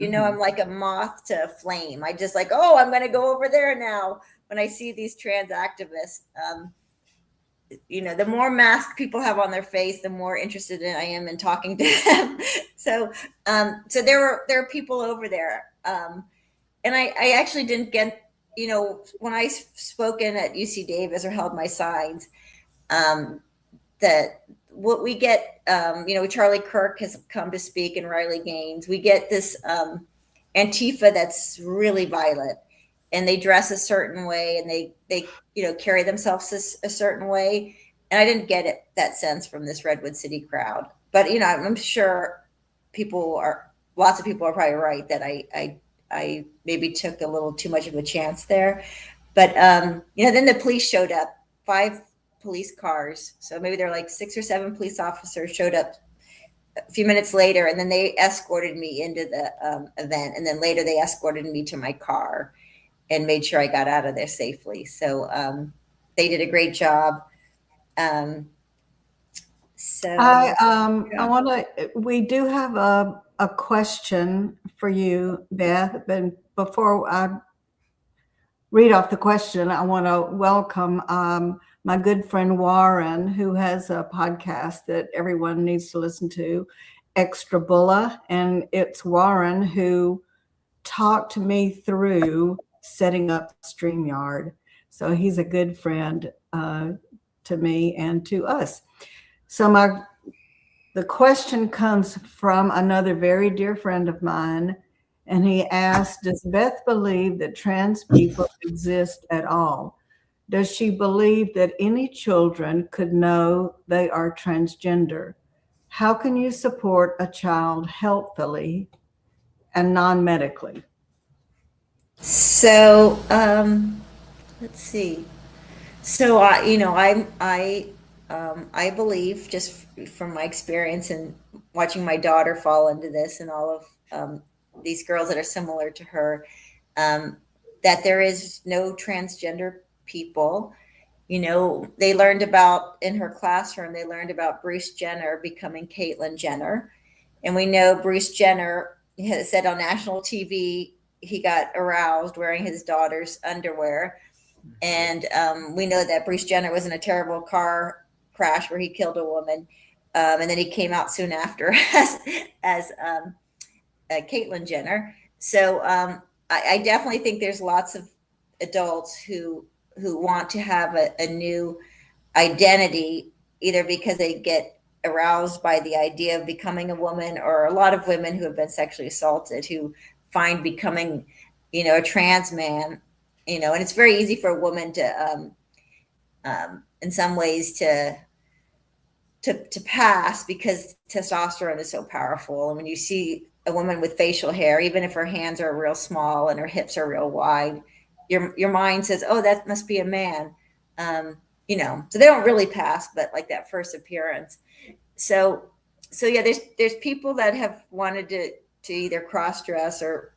I'm like a moth to a flame. I just like, I'm going to go over there now when I see these trans activists. The more masks people have on their face, the more interested I am in talking to them. So there were people over there. And I actually didn't get, when I spoken at UC Davis or held my signs, that what we get, Charlie Kirk has come to speak and Riley Gaines, we get this Antifa that's really violent. And they dress a certain way, and they carry themselves a certain way. And I didn't get that sense from this Redwood City crowd. But I'm sure lots of people are probably right that I maybe took a little too much of a chance there. But then the police showed up, 5 police cars. So maybe there were like 6 or 7 police officers showed up a few minutes later, and then they escorted me into the event, and then later they escorted me to my car and made sure I got out of there safely. So they did a great job. We do have a question for you, Beth. But before I read off the question, I want to welcome my good friend Warren, who has a podcast that everyone needs to listen to, Extra Bulla. And it's Warren who talked me through setting up StreamYard. So he's a good friend to me and to us. So my The question comes from another very dear friend of mine, and he asked, does Beth believe that trans people exist at all? Does she believe that any children could know they are transgender? How can you support a child healthily and non-medically? So let's see. So I believe, just from my experience and watching my daughter fall into this, and all of these girls that are similar to her, that there is no transgender people. They learned about, in her classroom, they learned about Bruce Jenner becoming Caitlyn Jenner. And we know Bruce Jenner has said on national TV he got aroused wearing his daughter's underwear. And we know that Bruce Jenner was in a terrible car crash where he killed a woman. And then he came out soon after as Caitlyn Jenner. So I definitely think there's lots of adults who want to have a new identity, either because they get aroused by the idea of becoming a woman, or a lot of women who have been sexually assaulted who find becoming, a trans man, and it's very easy for a woman to, in some ways, to pass, because testosterone is so powerful. And when you see a woman with facial hair, even if her hands are real small and her hips are real wide, your mind says, oh, that must be a man. So they don't really pass, but like that first appearance. So yeah, there's people that have wanted to either cross dress or,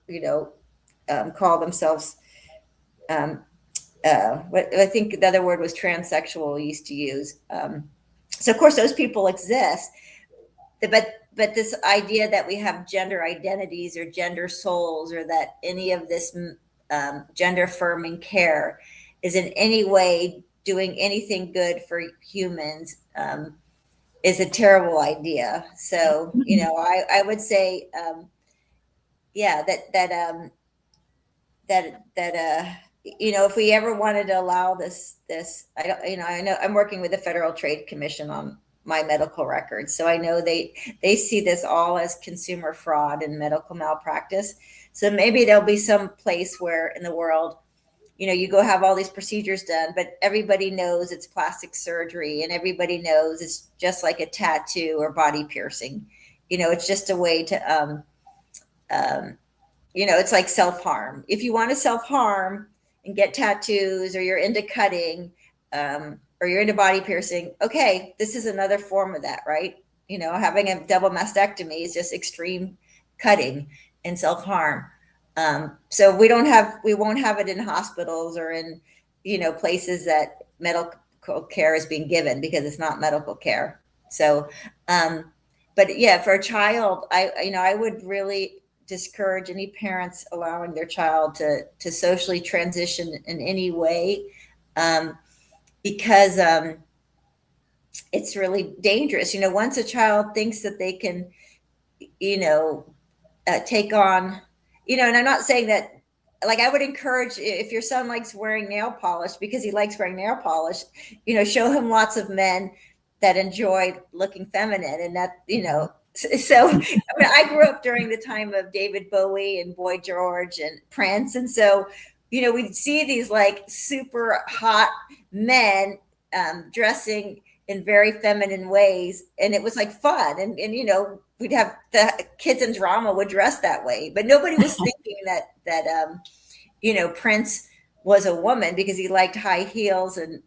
call themselves, what I think the other word was transsexual we used to use. So of course those people exist, but this idea that we have gender identities or gender souls, or that any of this gender affirming care is in any way doing anything good for humans, is a terrible idea. So, I would say, if we ever wanted to allow this, I know I'm working with the Federal Trade Commission on my medical records. So I know they see this all as consumer fraud and medical malpractice. So maybe there'll be some place where in the world, you go have all these procedures done, but everybody knows it's plastic surgery, and everybody knows it's just like a tattoo or body piercing. It's just a way to, it's like self-harm. If you want to self-harm and get tattoos, or you're into cutting, or you're into body piercing, okay, this is another form of that, right? Having a double mastectomy is just extreme cutting and self-harm. So we won't have it in hospitals or in, places that medical care is being given, because it's not medical care. So, but yeah, for a child, I would really discourage any parents allowing their child to socially transition in any way, because it's really dangerous. Once a child thinks that they can, take on, and I'm not saying that, like, I would encourage, if your son likes wearing nail polish because he likes wearing nail polish, show him lots of men that enjoy looking feminine, and that, so I grew up during the time of David Bowie and Boy George and Prince. And so, we'd see these like super hot men dressing in very feminine ways. And it was like fun. And we'd have the kids in drama would dress that way, but nobody was thinking that Prince was a woman because he liked high heels. And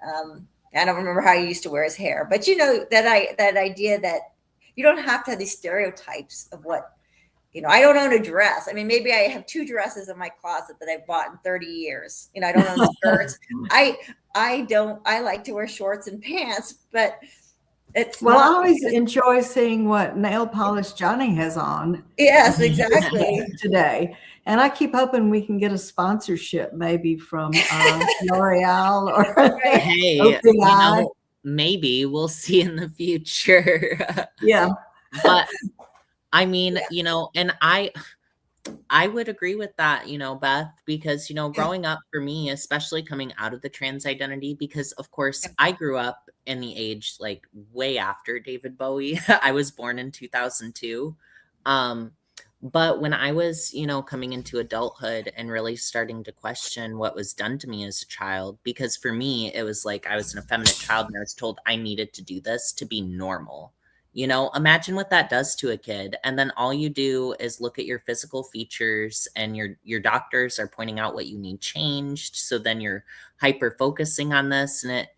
I don't remember how he used to wear his hair, but that idea that you don't have to have these stereotypes of what, I don't own a dress. I mean, maybe I have 2 dresses in my closet that I've bought in 30 years. I don't own skirts. I like to wear shorts and pants, but it's well, I always enjoy seeing what nail polish Johnny has on. Yes, exactly. Today. And I keep hoping we can get a sponsorship, maybe from L'Oreal or hey, maybe we'll see in the future. Yeah. But I mean, and I would agree with that, Beth, because, growing up for me, especially coming out of the trans identity, because of course I grew up in the age like way after David Bowie. I was born in 2002. Um, but when I was, coming into adulthood and really starting to question what was done to me as a child, because for me, it was like I was an effeminate child and I was told I needed to do this to be normal. Imagine what that does to a kid. And then all you do is look at your physical features and your doctors are pointing out what you need changed. So then you're hyper focusing on this. And it,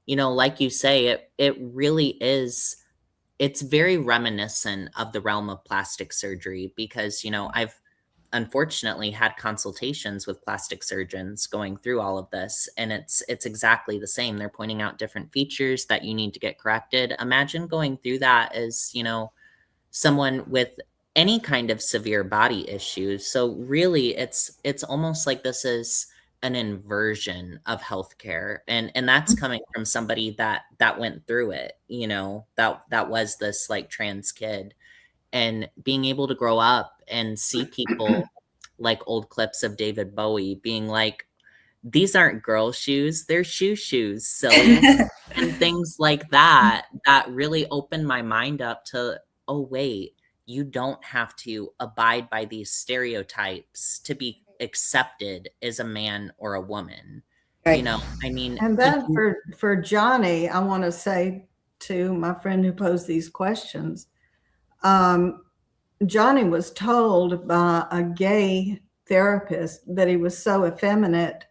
like you say, it really is, it's very reminiscent of the realm of plastic surgery because, I've unfortunately had consultations with plastic surgeons going through all of this, and it's exactly the same. They're pointing out different features that you need to get corrected. Imagine going through that as, someone with any kind of severe body issues. So really it's almost like this is an inversion of healthcare, and that's coming from somebody that went through it, that was this like trans kid, and being able to grow up and see people like old clips of David Bowie being like, these aren't girl shoes, they're shoes, silly. And things like that really opened my mind up to, oh, wait, you don't have to abide by these stereotypes to be accepted as a man or a woman. Right. I mean, And then for Johnny, I want to say to my friend who posed these questions, Johnny was told by a gay therapist that he was so effeminate.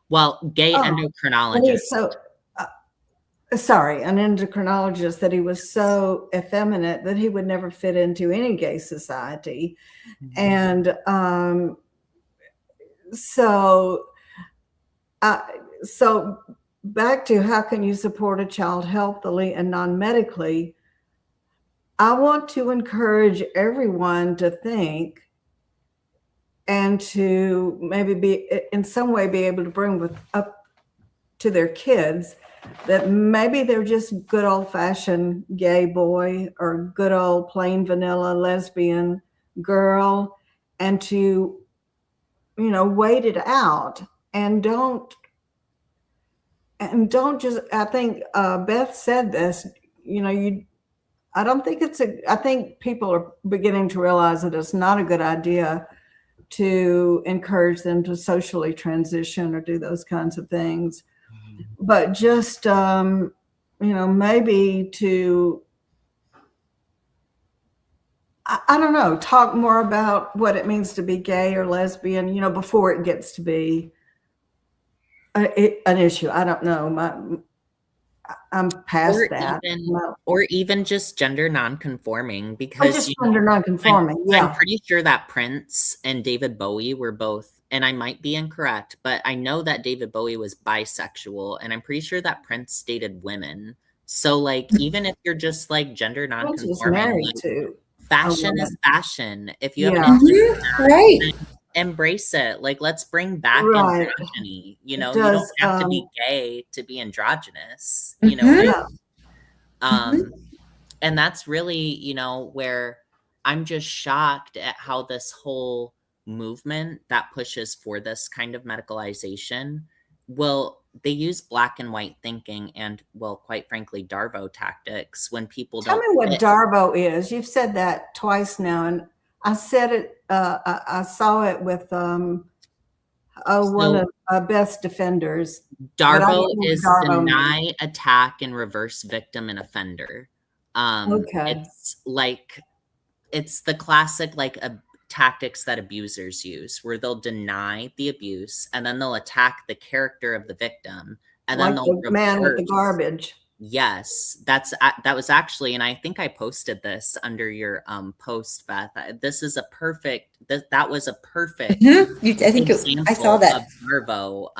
well, gay endocrinologist. An endocrinologist, that he was so effeminate that he would never fit into any gay society. And so back to how can you support a child healthily and non-medically, I want to encourage everyone to think and to maybe be in some way be able to bring up to their kids that maybe they're just good old-fashioned gay boy or good old plain vanilla lesbian girl, and to wait it out and don't just, I think Beth said this, I think people are beginning to realize that it's not a good idea to encourage them to socially transition or do those kinds of things. But just, maybe to, I don't know, talk more about what it means to be gay or lesbian, before it gets to be an issue. I don't know. I'm past that. Or even just gender nonconforming, because just gender nonconforming. I'm pretty sure that Prince and David Bowie were both, and I might be incorrect, but I know that David Bowie was bisexual, and I'm pretty sure that Prince dated women. So like, even if you're just like gender nonconforming, like, fashion is fashion. If you have an interest in that, right, embrace it. Like, let's bring back androgyny. You don't have to be gay to be androgynous. And that's really, where I'm just shocked at how this whole movement that pushes for this kind of medicalization, they use black and white thinking and, quite frankly, Darvo tactics when people Tell don't. me what Darvo is. You've said that twice now, and I said it. I saw it with one of Beth's defenders. Darvo is deny, attack, and reverse victim and offender. Okay. It's the classic tactics that abusers use, where they'll deny the abuse and then they'll attack the character of the victim, and then they'll the man with the garbage. Yes, that was actually, and I think I posted this under your post, Beth. This is a perfect. That was a perfect. I think I saw that of Darvo,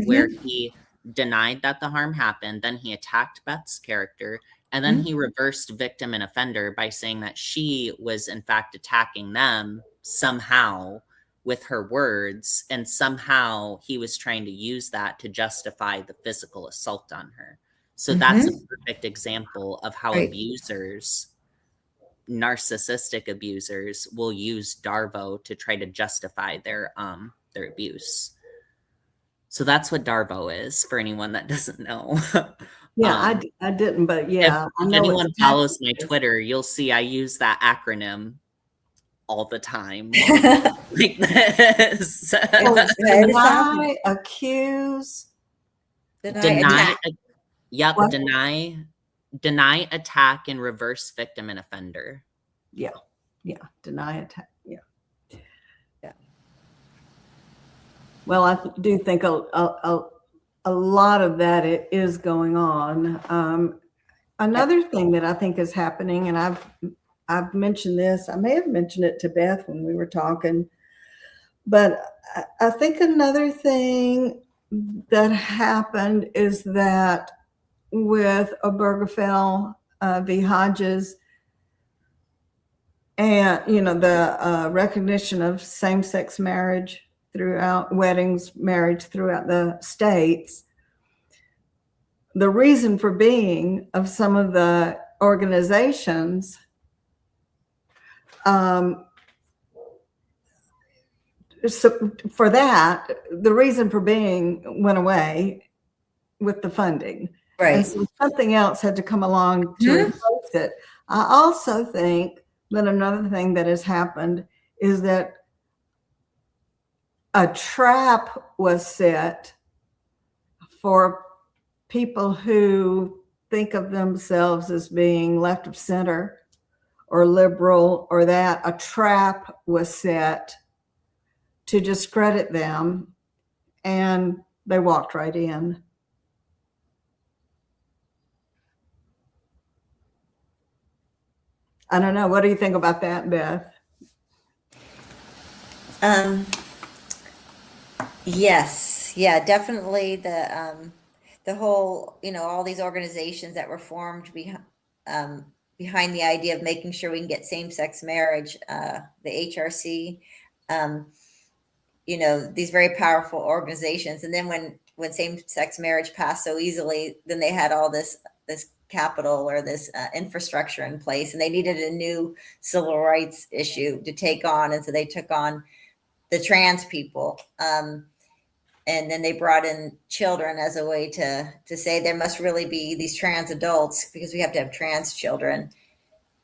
where he denied that the harm happened, then he attacked Beth's character, and then he reversed victim and offender by saying that she was in fact attacking them somehow with her words, and somehow he was trying to use that to justify the physical assault on her. So that's a perfect example of how abusers narcissistic abusers will use Darvo to try to justify their abuse. So that's what Darvo is, for anyone that doesn't know. Yeah, I didn't, but yeah, I If know anyone it's follows my Twitter, you'll see I use that acronym all the time. Like this. deny, accuse, Deny, yep, What? deny, attack, and reverse victim and offender. Yeah, deny, attack. Yeah. Well, I do think a lot of that it is going on. Another thing that I think is happening, and I've mentioned this, I may have mentioned it to Beth when we were talking, but I think another thing that happened is that with Obergefell v. Hodges, and the recognition of same-sex marriage throughout marriage throughout the states, the reason for being of some of the organizations so for that, the reason for being went away with the funding. Right. And so something else had to come along to replace it. I also think that another thing that has happened is that a trap was set for people who think of themselves as being left of center or liberal, or that a trap was set to discredit them, and they walked right in. I don't know. What do you think about that, Beth? Yes. Yeah, definitely the whole, all these organizations that were formed behind the idea of making sure we can get same-sex marriage, the HRC, these very powerful organizations. And then when same-sex marriage passed so easily, then they had all this capital or this infrastructure in place, and they needed a new civil rights issue to take on. And so they took on the trans people. And then they brought in children as a way to say there must really be these trans adults because we have to have trans children.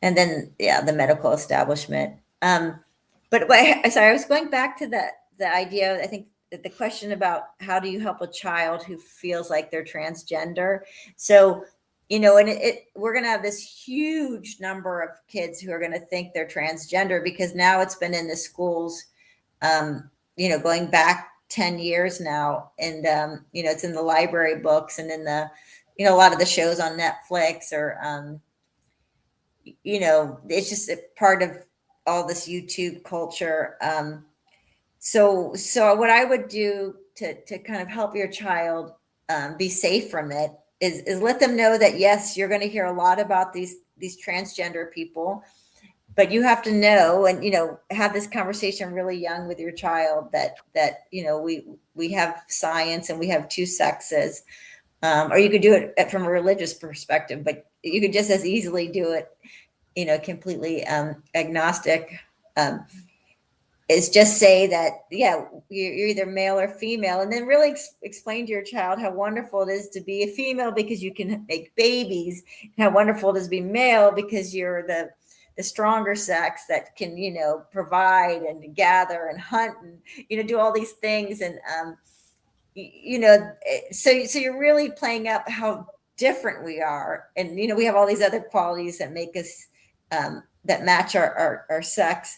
And then, the medical establishment. But sorry, I was going back to the idea, I think that the question about how do you help a child who feels like they're transgender? So, and we're going to have this huge number of kids who are going to think they're transgender because now it's been in the schools, going back 10 years now. And, it's in the library books and in the, a lot of the shows on Netflix or, it's just a part of all this YouTube culture. So what I would do to kind of help your child be safe from it is let them know that, yes, you're going to hear a lot about these transgender people, but you have to know and, have this conversation really young with your child that we have science and we have two sexes, or you could do it from a religious perspective, but you could just as easily do it, completely agnostic. Is just say that, you're either male or female, and then really explain to your child how wonderful it is to be a female because you can make babies, and how wonderful it is to be male because you're the stronger sex that can, provide and gather and hunt and, do all these things. And, so you're really playing up how different we are. And, we have all these other qualities that make us, that match our sex.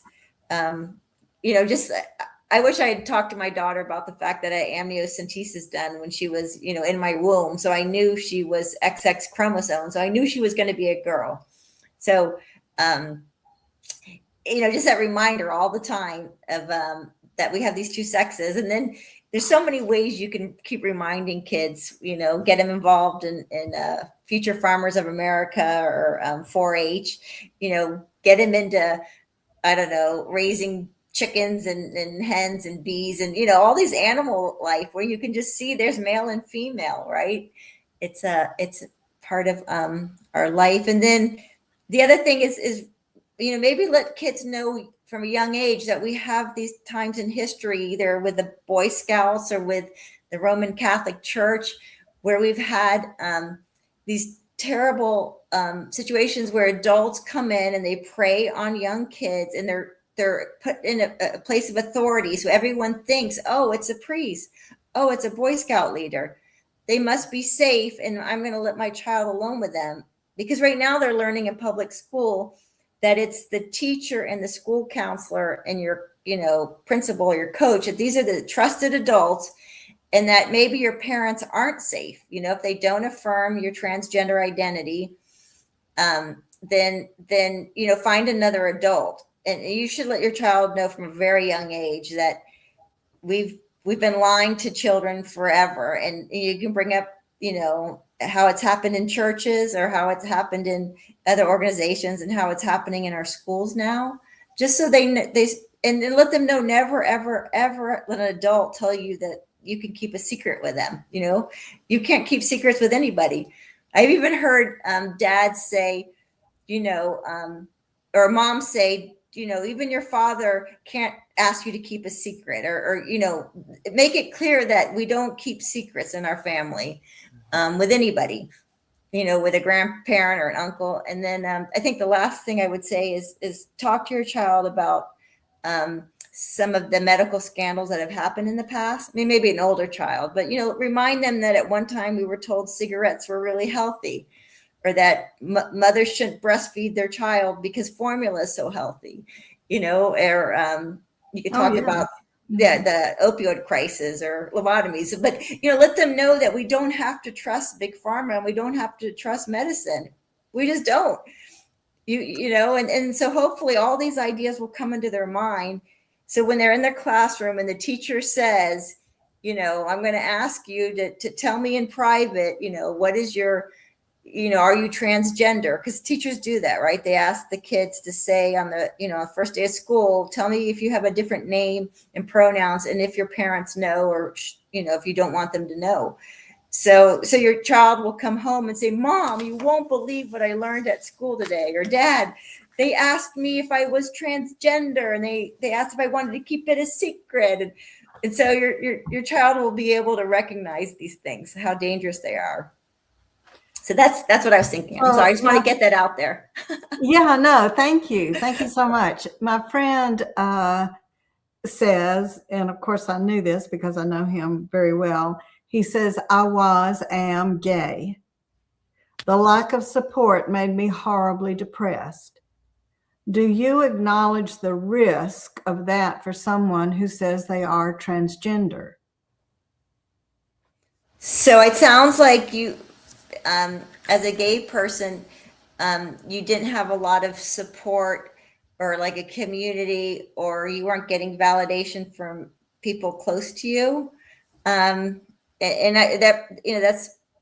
I wish I had talked to my daughter about the fact that I had amniocentesis done when she was, in my womb. So I knew she was XX chromosome. So I knew she was going to be a girl. So, just that reminder all the time of that we have these two sexes. And then there's so many ways you can keep reminding kids, get them involved in Future Farmers of America or 4-H, get them into, I don't know, raising chickens and hens and bees and, all these animal life where you can just see there's male and female, right? It's part of our life. And then the other thing is maybe let kids know from a young age that we have these times in history, either with the Boy Scouts or with the Roman Catholic Church, where we've had these terrible situations where adults come in and they prey on young kids, and they're put in a place of authority. So everyone thinks, oh, it's a priest. Oh, it's a Boy Scout leader. They must be safe, and I'm going to let my child alone with them. Because right now they're learning in public school that it's the teacher and the school counselor and your, principal or your coach, that these are the trusted adults, and that maybe your parents aren't safe. If they don't affirm your transgender identity, then find another adult. And you should let your child know from a very young age that we've been lying to children forever. And you can bring up, how it's happened in churches or how it's happened in other organizations and how it's happening in our schools now, just so they and let them know, never, ever, ever let an adult tell you that you can keep a secret with them. You can't keep secrets with anybody. I've even heard dads say, or moms say, even your father can't ask you to keep a secret, or make it clear that we don't keep secrets in our family with anybody, with a grandparent or an uncle. And then I think the last thing I would say is talk to your child about some of the medical scandals that have happened in the past. I mean, maybe an older child, but, remind them that at one time we were told cigarettes were really healthy, or that mothers shouldn't breastfeed their child because formula is so healthy, or you could talk about the opioid crisis or lobotomies, but, let them know that we don't have to trust big pharma and we don't have to trust medicine. We just don't, and so hopefully all these ideas will come into their mind. So when they're in their classroom and the teacher says, I'm going to ask you to tell me in private, what is your, are you transgender? Because teachers do that, right? They ask the kids to say on the, first day of school, tell me if you have a different name and pronouns, and if your parents know, or, if you don't want them to know. So your child will come home and say, Mom, you won't believe what I learned at school today. Or Dad, they asked me if I was transgender, and they asked if I wanted to keep it a secret. And so your child will be able to recognize these things, how dangerous they are. So that's what I was thinking. So I just want to get that out there. Yeah, no, thank you. Thank you so much. My friend says, and of course I knew this because I know him very well. He says, I am gay. The lack of support made me horribly depressed. Do you acknowledge the risk of that for someone who says they are transgender? So it sounds like you, as a gay person, you didn't have a lot of support or like a community, or you weren't getting validation from people close to you. That's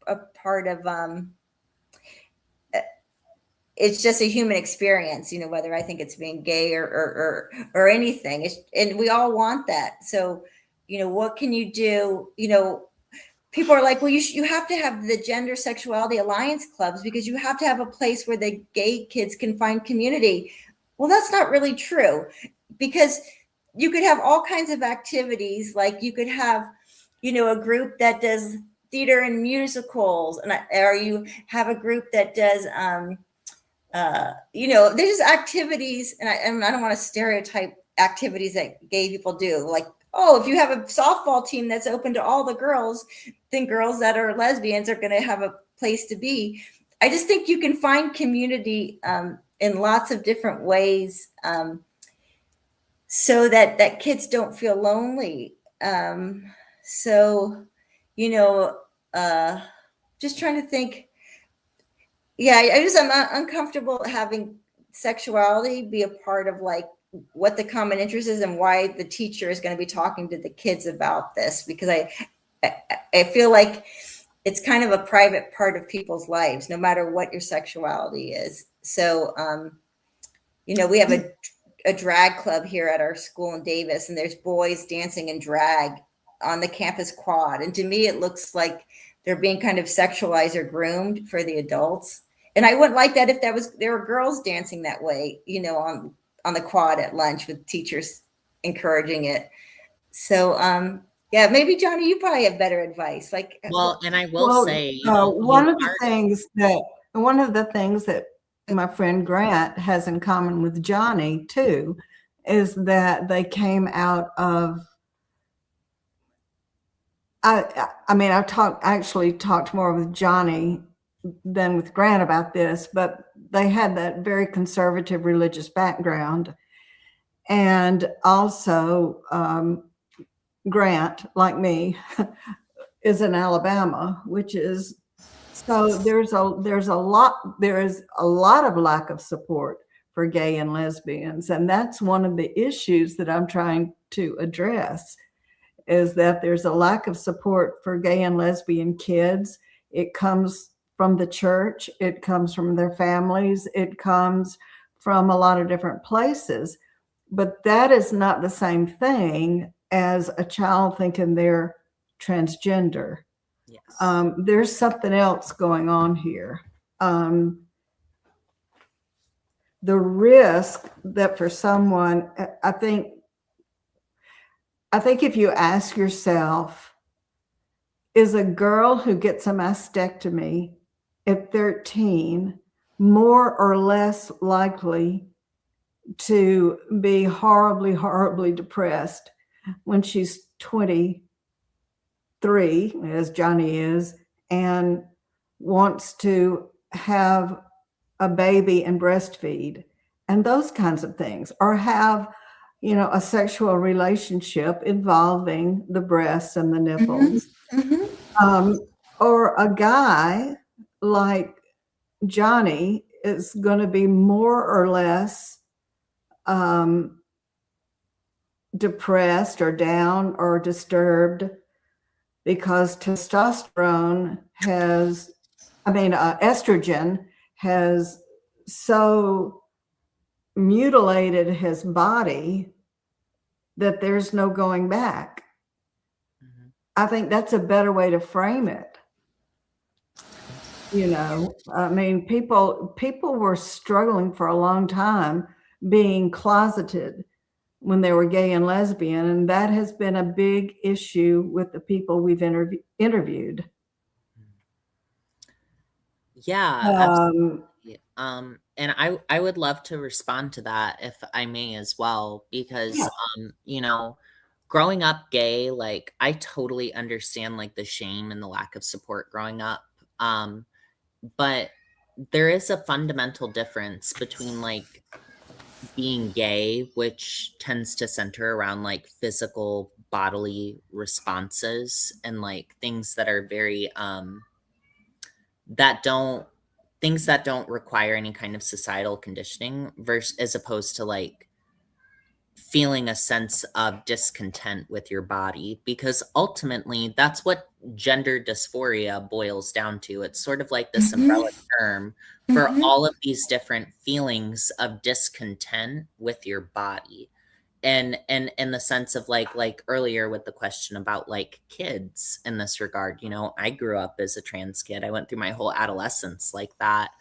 a part of, it's just a human experience, whether I think it's being gay or anything. And we all want that. So, what can you do? People are like, well, you have to have the gender sexuality alliance clubs because you have to have a place where the gay kids can find community. Well, that's not really true, because you could have all kinds of activities. Like you could have, a group that does theater and musicals, or you have a group that does, there's activities, and I don't want to stereotype activities that gay people do. Like, oh, if you have a softball team that's open to all the girls, then girls that are lesbians are going to have a place to be. I just think you can find community in lots of different ways, so that kids don't feel lonely. Just trying to think. Yeah, I'm uncomfortable having sexuality be a part of like what the common interest is and why the teacher is going to be talking to the kids about this, because I feel like it's kind of a private part of people's lives, no matter what your sexuality is. So, we have a drag club here at our school in Davis, and there's boys dancing in drag on the campus quad. And to me, it looks like they're being kind of sexualized or groomed for the adults. And I wouldn't like that if there were girls dancing that way, you know, on the quad at lunch with teachers encouraging it. So yeah, maybe Johnny, you probably have better advice. Like, Well, and I will say, you know, one of the things that my friend Grant has in common with Johnny too is that they came out of. I mean, I actually talked more with Johnny than with Grant about this, but they had that very conservative religious background, and also Grant, like me, is in Alabama, which is so there is a lot of lack of support for gay and lesbians, and that's one of the issues that I'm trying to address, is that there's a lack of support for gay and lesbian kids. It comes from the church, it comes from their families, it comes from a lot of different places, but that is not the same thing as a child thinking they're transgender. yes. There's something else going on here. The risk that for someone, I think if you ask yourself, is a girl who gets a mastectomy at 13 more or less likely to be horribly, horribly depressed when she's 23, as Johnny is, and wants to have a baby and breastfeed and those kinds of things, or have, you know, a sexual relationship involving the breasts and the nipples, or a guy like Johnny is going to be more or less depressed or down or disturbed because estrogen has so mutilated his body that there's no going back. Mhm. I think that's a better way to frame it. You know, I mean, people were struggling for a long time being closeted when they were gay and lesbian, and that has been a big issue with the people we've interviewed. Yeah, absolutely. And I would love to respond to that if I may as well, because Yeah. you know, growing up gay, like I totally understand like the shame and the lack of support growing up. But there is a fundamental difference between like being gay, which tends to center around like physical bodily responses and like things that are very that don't things that don't require any kind of societal conditioning versus as opposed to like feeling a sense of discontent with your body, because ultimately that's what gender dysphoria boils down to. It's sort of like this umbrella term for all of these different feelings of discontent with your body. And in the sense of like earlier with the question about like kids in this regard, you know, I grew up as a trans kid. I went through my whole adolescence like that.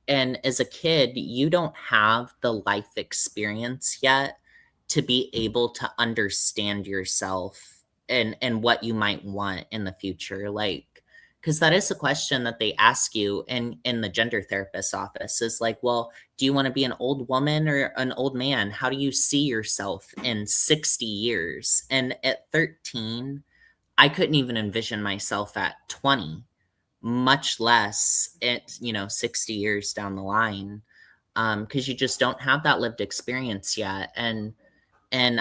And as a kid, you don't have the life experience yet to be able to understand yourself and what you might want in the future. Like, because that is a question that they ask you in the gender therapist's office is like, well, do you want to be an old woman or an old man? How do you see yourself in 60 years? And at 13, I couldn't even envision myself at 20, much less at, you know, 60 years down the line. Because you just don't have that lived experience yet. And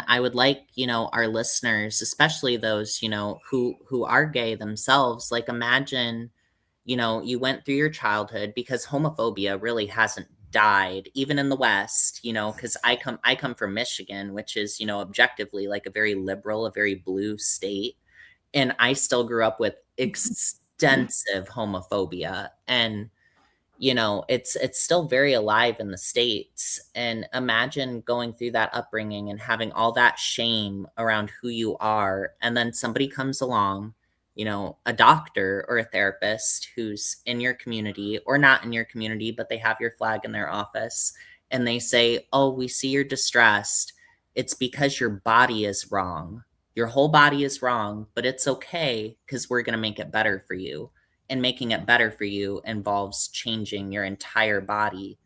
I would like, you know, our listeners, especially those, you know, who are gay themselves, like imagine, you know, you went through your childhood, because homophobia really hasn't died even in the West, you know, because I come from Michigan, which is, you know, objectively like a very liberal, a very blue state. And I still grew up with extensive homophobia. And you know, it's still very alive in the States. And imagine going through that upbringing and having all that shame around who you are, and then somebody comes along a doctor or a therapist who's in your community or not in your community, but they have your flag in their office and they say, oh, we see you're distressed. It's because your body is wrong. Your whole body is wrong, but it's okay because we're going to make it better for you. And making it better for you involves changing your entire body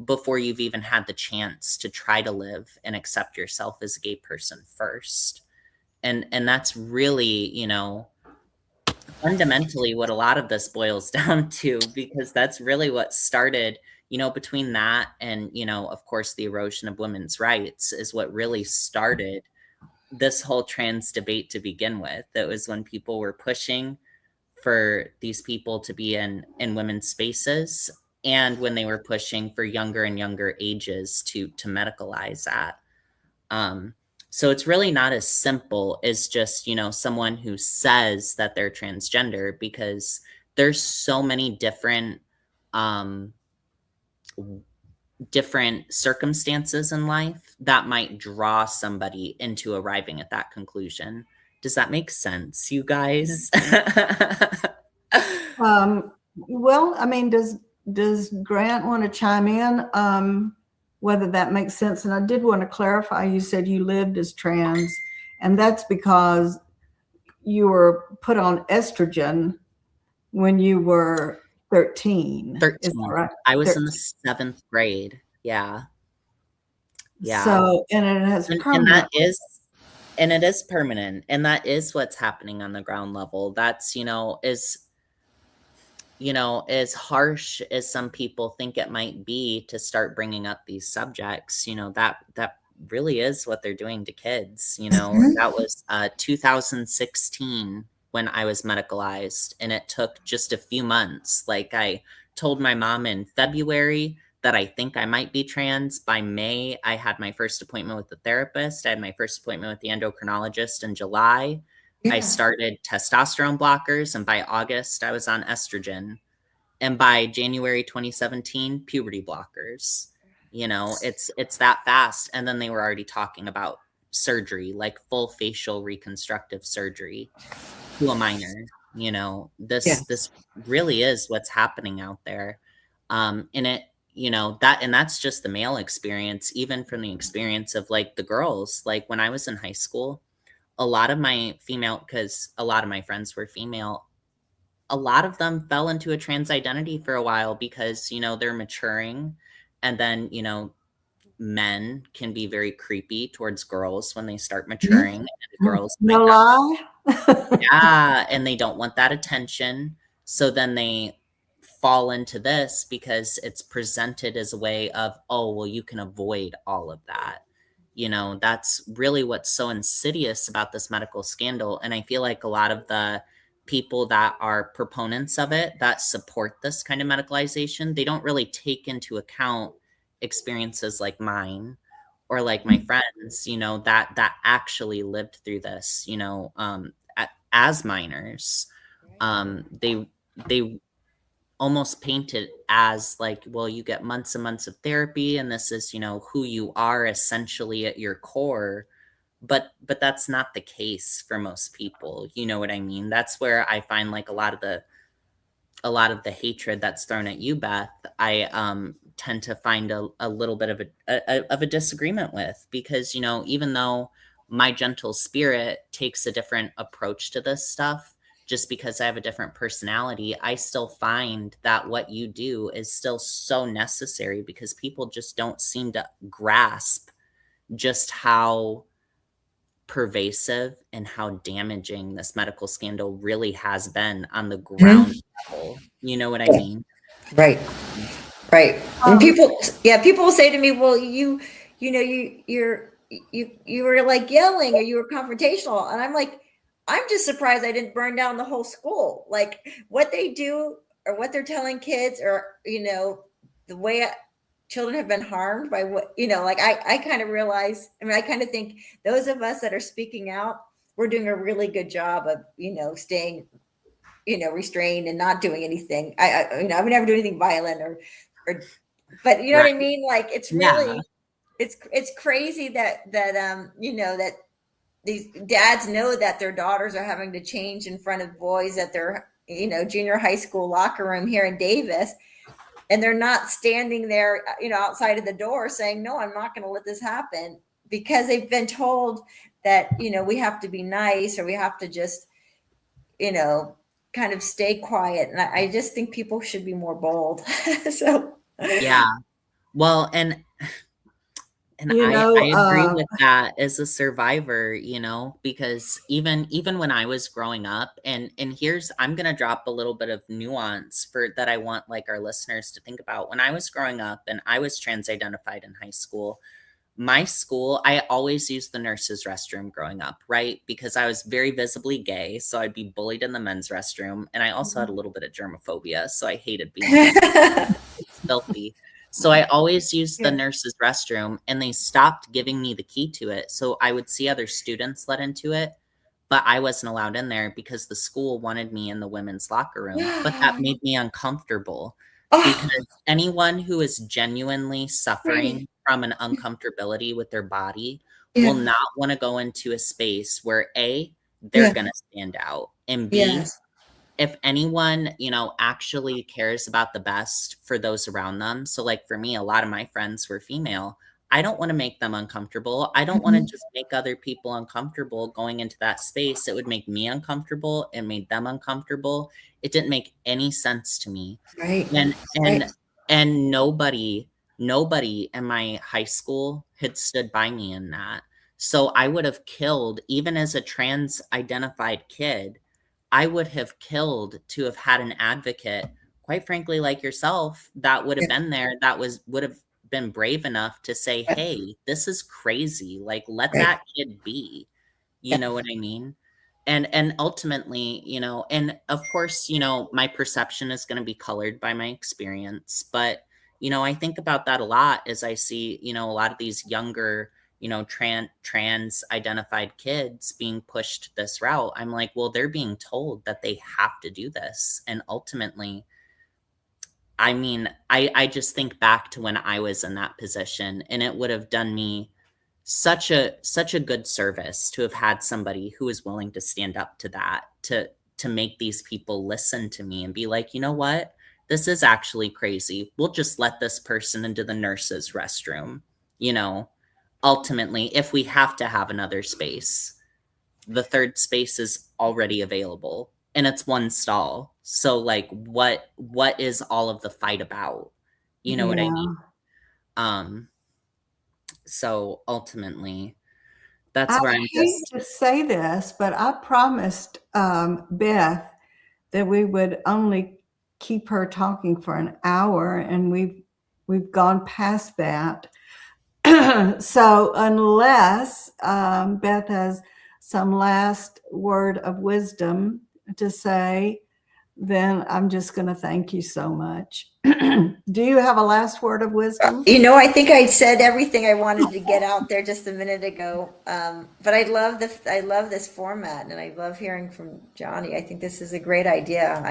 before you've even had the chance to try to live and accept yourself as a gay person first. And that's really, fundamentally what a lot of this boils down to, because that's really what started, between that and, of course, the erosion of women's rights is what really started this whole trans debate to begin with. It was when people were pushing for these people to be in women's spaces, and when they were pushing for younger and younger ages to medicalize that. So it's really not as simple as just, someone who says that they're transgender, because there's so many different circumstances in life that might draw somebody into arriving at that conclusion. Does that make sense, you guys? Well, I mean, does Grant want to chime in? Whether that makes sense. And I did want to clarify, you said you lived as trans, and that's because you were put on estrogen when you were 13. 13. Is that right? I was 13. in the 7th grade. Yeah. Yeah. So, and it has permanent. And it is permanent. And that is what's happening on the ground level. That's, as harsh as some people think it might be to start bringing up these subjects, that really is what they're doing to kids. That was 2016 when I was medicalized, and it took just a few months. Like, I told my mom in February that I think I might be trans. By May, I had my first appointment with the therapist. I had my first appointment with the endocrinologist in July. Yeah. I started testosterone blockers, and by August, I was on estrogen. And by January 2017, puberty blockers. It's that fast. And then they were already talking about surgery, like full facial reconstructive surgery to a minor. This really is what's happening out there. And that's just the male experience. Even from the experience of like the girls, like when I was in high school, a lot of my friends were female. A lot of them fell into a trans identity for a while because, they're maturing. And then, men can be very creepy towards girls when they start maturing. And girls, no lie. Yeah. And they don't want that attention. So then they fall into this because it's presented as a way of, oh, well, you can avoid all of that. That's really what's so insidious about this medical scandal. And I feel like a lot of the people that are proponents of it, that support this kind of medicalization, they don't really take into account experiences like mine or like my friends, that actually lived through this, as minors. They almost paint it as like, well, you get months and months of therapy, and this is, who you are essentially at your core. But that's not the case for most people. You know what I mean? That's where I find like a lot of the hatred that's thrown at you, Beth, I tend to find a little bit of a disagreement with, because, even though my gentle spirit takes a different approach to this stuff, just because I have a different personality, I still find that what you do is still so necessary, because people just don't seem to grasp just how pervasive and how damaging this medical scandal really has been on the ground level. You know what I mean? Right. And people will say to me, well, you were like yelling, or you were confrontational. And I'm like, I'm just surprised I didn't burn down the whole school. Like, what they do or what they're telling kids, or, the way children have been harmed by what, like I kind of realize, I kind of think those of us that are speaking out, we're doing a really good job of, staying, restrained and not doing anything. I would never do anything violent or but you know what I mean? Like, it's really, it's crazy that these dads know that their daughters are having to change in front of boys at their, junior high school locker room here in Davis. And they're not standing there, outside of the door saying, no, I'm not going to let this happen, because they've been told that, we have to be nice, or we have to just, kind of stay quiet. And I just think people should be more bold. So Yeah. Well, and I agree with that as a survivor, because even when I was growing up, and I'm gonna drop a little bit of nuance that I want like our listeners to think about. When I was growing up and I was trans identified in high school, my school, I always used the nurse's restroom growing up, right? Because I was very visibly gay, so I'd be bullied in the men's restroom, and I also had a little bit of germophobia, so I hated being it's filthy. So I always used the nurse's restroom, and they stopped giving me the key to it. So I would see other students let into it, but I wasn't allowed in there because the school wanted me in the women's locker room. But that made me uncomfortable because anyone who is genuinely suffering from an uncomfortability with their body will not want to go into a space where A, they're going to stand out, and B, if anyone, actually cares about the best for those around them. So like for me, a lot of my friends were female. I don't want to make them uncomfortable. I don't want to just make other people uncomfortable going into that space. It would make me uncomfortable. It made them uncomfortable. It didn't make any sense to me. Right. And nobody in my high school had stood by me in that. So I would have killed, even as a trans identified kid, I would have killed to have had an advocate, quite frankly, like yourself, that would have been there, that would have been brave enough to say, hey, this is crazy. Like, let that kid be. You know what I mean? And ultimately, and of course, my perception is going to be colored by my experience. But, I think about that a lot as I see, a lot of these younger, trans identified kids being pushed this route. I'm like, well, they're being told that they have to do this. And ultimately, I mean, I just think back to when I was in that position, and it would have done me such a good service to have had somebody who was willing to stand up to that, to make these people listen to me and be like, you know what? This is actually crazy. We'll just let this person into the nurse's restroom, ultimately, if we have to have another space, the third space is already available and it's one stall. So like, what is all of the fight about? You know what I mean? So ultimately, that's where I'm hate to say this, but I promised Beth that we would only keep her talking for an hour, and we've gone past that. So unless Beth has some last word of wisdom to say, then I'm just going to thank you so much. Do you have a last word of wisdom? I think I said everything I wanted to get out there just a minute ago. But I love this format, and I love hearing from Johnny. I think this is a great idea.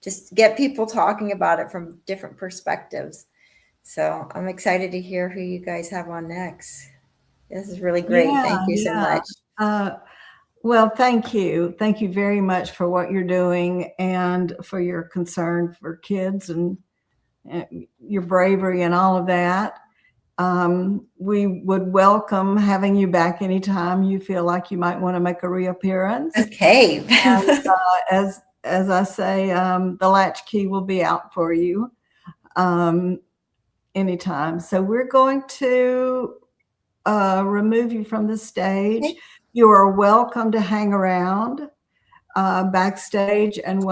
Just get people talking about it from different perspectives. So I'm excited to hear who you guys have on next. This is really great. Thank you so much. Well, thank you. Thank you very much for what you're doing and for your concern for kids and your bravery and all of that. We would welcome having you back anytime you feel like you might want to make a reappearance. Okay. And, as I say, the latchkey will be out for you anytime. So we're going to remove you from the stage. Okay. You are welcome to hang around backstage, and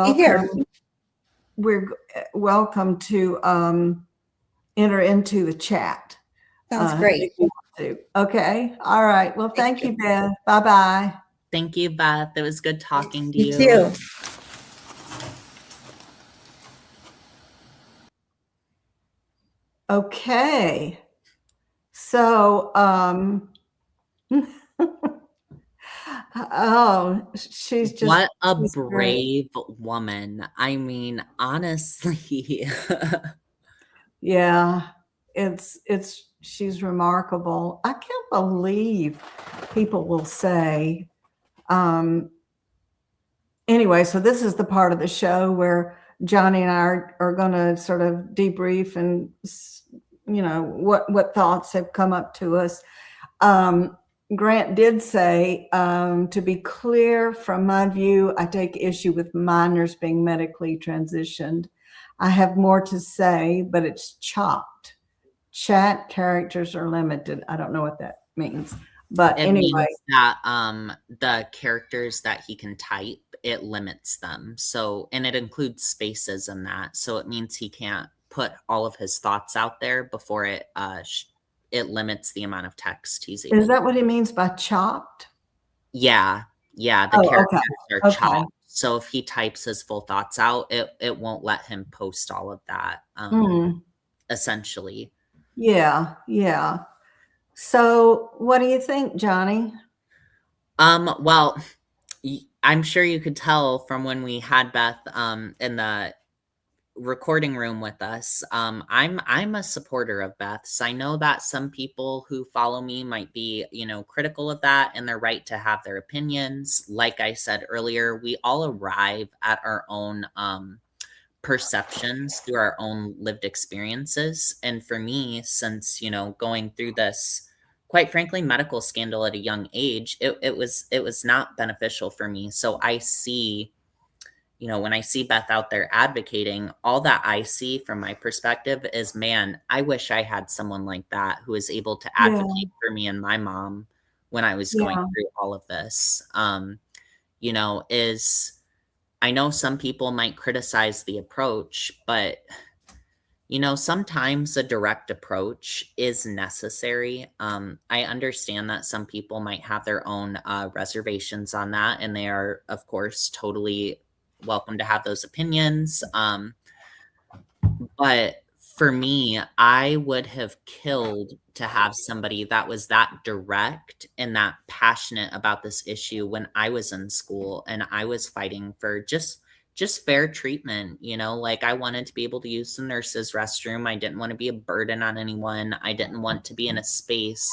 we're welcome to enter into the chat. Sounds great. If you want to. Okay. All right. Well, thank you, Beth. Bye-bye. Thank you, Beth. It was good talking to you. You too. Okay. So, oh, she's just what a brave woman. I mean, honestly. Yeah, she's remarkable. I can't believe people will say, anyway, so this is the part of the show where Johnny and I are going to sort of debrief and, what thoughts have come up to us. Grant did say, to be clear, from my view, I take issue with minors being medically transitioned. I have more to say, but it's chopped. Chat characters are limited. I don't know what that means. But It anyway. means that the characters that he can type, it limits them. So, and it includes spaces in that. So it means he can't put all of his thoughts out there before it limits the amount of text he's able. Is that what he means by chopped? Yeah. The characters are Okay. chopped. So if he types his full thoughts out, it won't let him post all of that, essentially. Yeah. So what do you think, Johnny? Well, I'm sure you could tell from when we had Beth in the recording room with us. I'm a supporter of Beth's. I know that some people who follow me might be, critical of that, and they're right to have their opinions. Like I said earlier, we all arrive at our own perceptions through our own lived experiences. And for me, since, going through this, quite frankly, medical scandal at a young age, it was not beneficial for me. So I see, when I see Beth out there advocating, all that I see from my perspective is, man, I wish I had someone like that who was able to advocate for me and my mom when I was going through all of this. I know some people might criticize the approach, but sometimes a direct approach is necessary. I understand that some people might have their own reservations on that, and they are, of course, totally welcome to have those opinions. But for me, I would have killed to have somebody that was that direct and that passionate about this issue when I was in school and I was fighting for just fair treatment. Like, I wanted to be able to use the nurse's restroom. I didn't want to be a burden on anyone. I didn't want to be in a space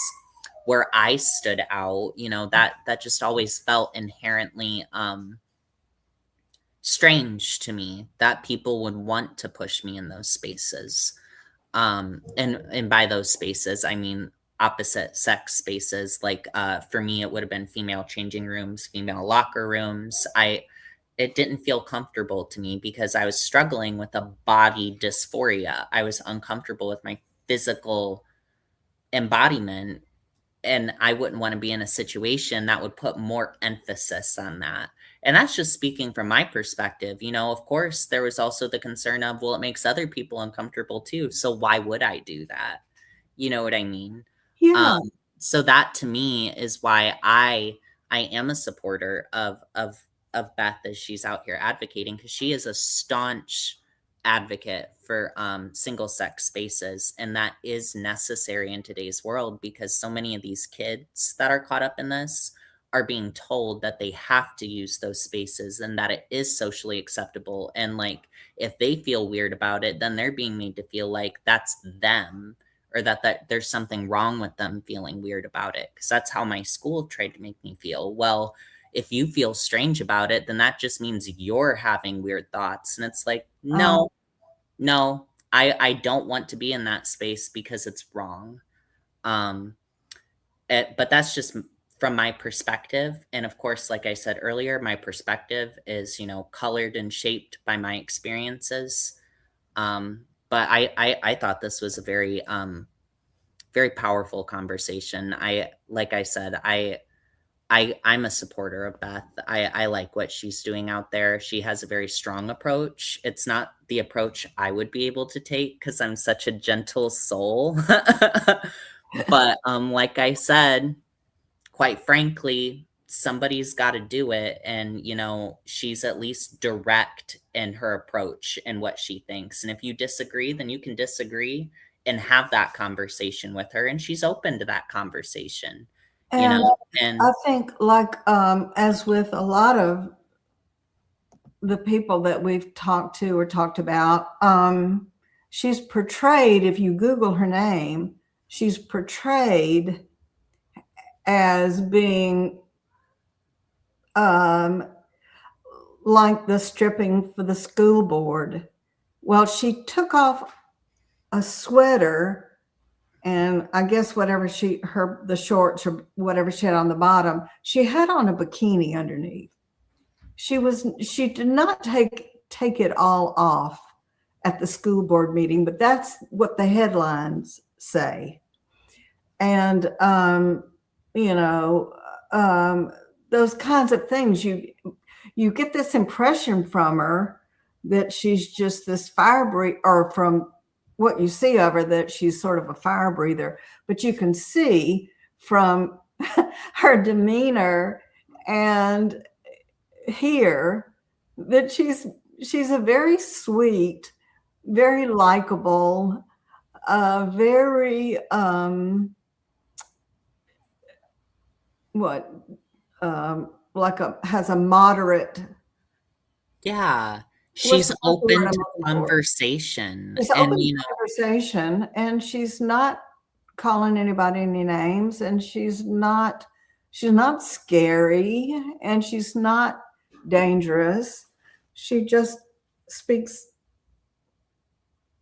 where I stood out. That just always felt inherently strange to me, that people would want to push me in those spaces. And by those spaces, I mean opposite sex spaces. Like, for me, it would have been female changing rooms, female locker rooms. It didn't feel comfortable to me because I was struggling with a body dysphoria. I was uncomfortable with my physical embodiment, and I wouldn't want to be in a situation that would put more emphasis on that. And that's just speaking from my perspective. Of course, there was also the concern of, well, it makes other people uncomfortable too. So why would I do that? You know what I mean? Yeah. So that to me is why I am a supporter of Beth as she's out here advocating, because she is a staunch advocate for single sex spaces, and that is necessary in today's world, because so many of these kids that are caught up in this are being told that they have to use those spaces and that it is socially acceptable, and like, if they feel weird about it, then they're being made to feel like that's them, or that there's something wrong with them feeling weird about it, because that's how my school tried to make me feel. Well, if you feel strange about it, then that just means you're having weird thoughts. And it's like, no, I don't want to be in that space because it's wrong. But that's just from my perspective. And of course, like I said earlier, my perspective is, colored and shaped by my experiences. But I thought this was a very, very powerful conversation. Like I said, I'm a supporter of Beth. I like what she's doing out there. She has a very strong approach. It's not the approach I would be able to take because I'm such a gentle soul. But like I said, quite frankly, somebody's got to do it. And, she's at least direct in her approach and what she thinks. And if you disagree, then you can disagree and have that conversation with her. And she's open to that conversation. And And I think, like, as with a lot of the people that we've talked to or talked about, she's portrayed, if you Google her name, she's portrayed as being like the stripping for the school board. Well, she took off a sweater, and I guess whatever the shorts or whatever she had on the bottom, she had on a bikini underneath. She did not take it all off at the school board meeting, but that's what the headlines say. And those kinds of things, you get this impression from her that she's just this fire breather, or from what you see of her, that she's sort of a fire breather. But you can see from her demeanor and hear that she's a very sweet, very likable, very has a moderate. Yeah. She's open to conversation. She's open to conversation, and she's not calling anybody any names, and she's not scary, and she's not dangerous. She just speaks,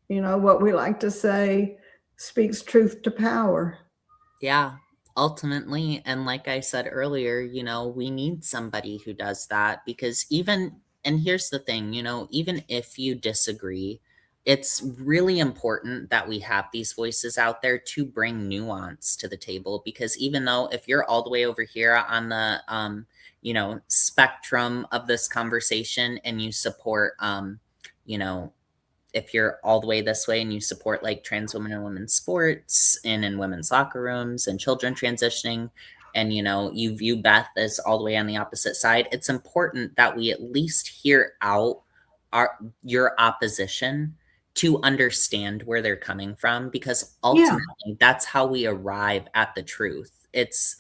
what we like to say, speaks truth to power. Yeah, ultimately. And like I said earlier, we need somebody who does that, because and here's the thing, even if you disagree, it's really important that we have these voices out there to bring nuance to the table. Because even though if you're all the way over here on the, spectrum of this conversation, and you support, if you're all the way this way and you support like trans women and women's sports and in women's locker rooms and children transitioning, and you view Beth as all the way on the opposite side, it's important that we at least hear out your opposition to understand where they're coming from, because ultimately that's how we arrive at the truth. It's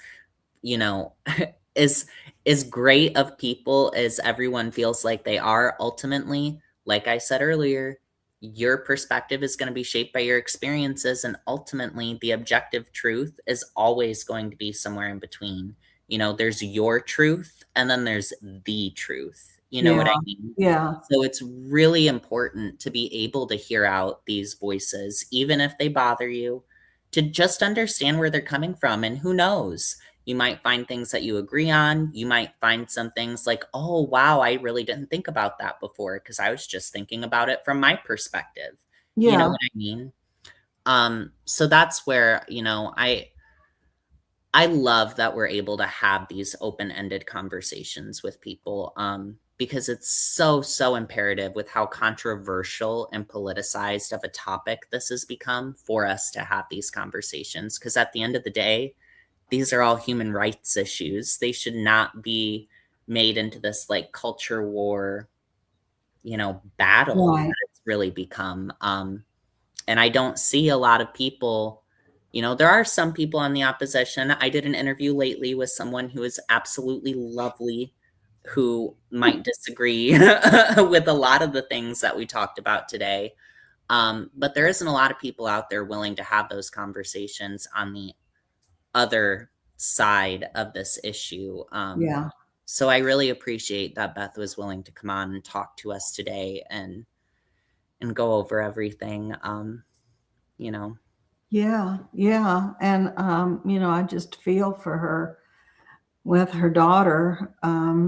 as great of people as everyone feels like they are, ultimately, like I said earlier, your perspective is going to be shaped by your experiences, and ultimately the objective truth is always going to be somewhere in between. There's your truth, and then there's the truth. You know what I mean? Yeah. So it's really important to be able to hear out these voices, even if they bother you, to just understand where they're coming from. And who knows? You might find things that you agree on. You might find some things like, oh, wow, I really didn't think about that before, because I was just thinking about it from my perspective. Yeah. You know what I mean? So that's where, I love that we're able to have these open-ended conversations with people, because it's so, so imperative with how controversial and politicized of a topic this has become for us to have these conversations. Because at the end of the day, these are all human rights issues. They should not be made into this like culture war, battle that it's really become. And I don't see a lot of people, there are some people on the opposition. I did an interview lately with someone who is absolutely lovely, who might disagree with a lot of the things that we talked about today. But there isn't a lot of people out there willing to have those conversations on the other side of this issue. So I really appreciate that Beth was willing to come on and talk to us today and go over everything. Yeah. And, I just feel for her with her daughter,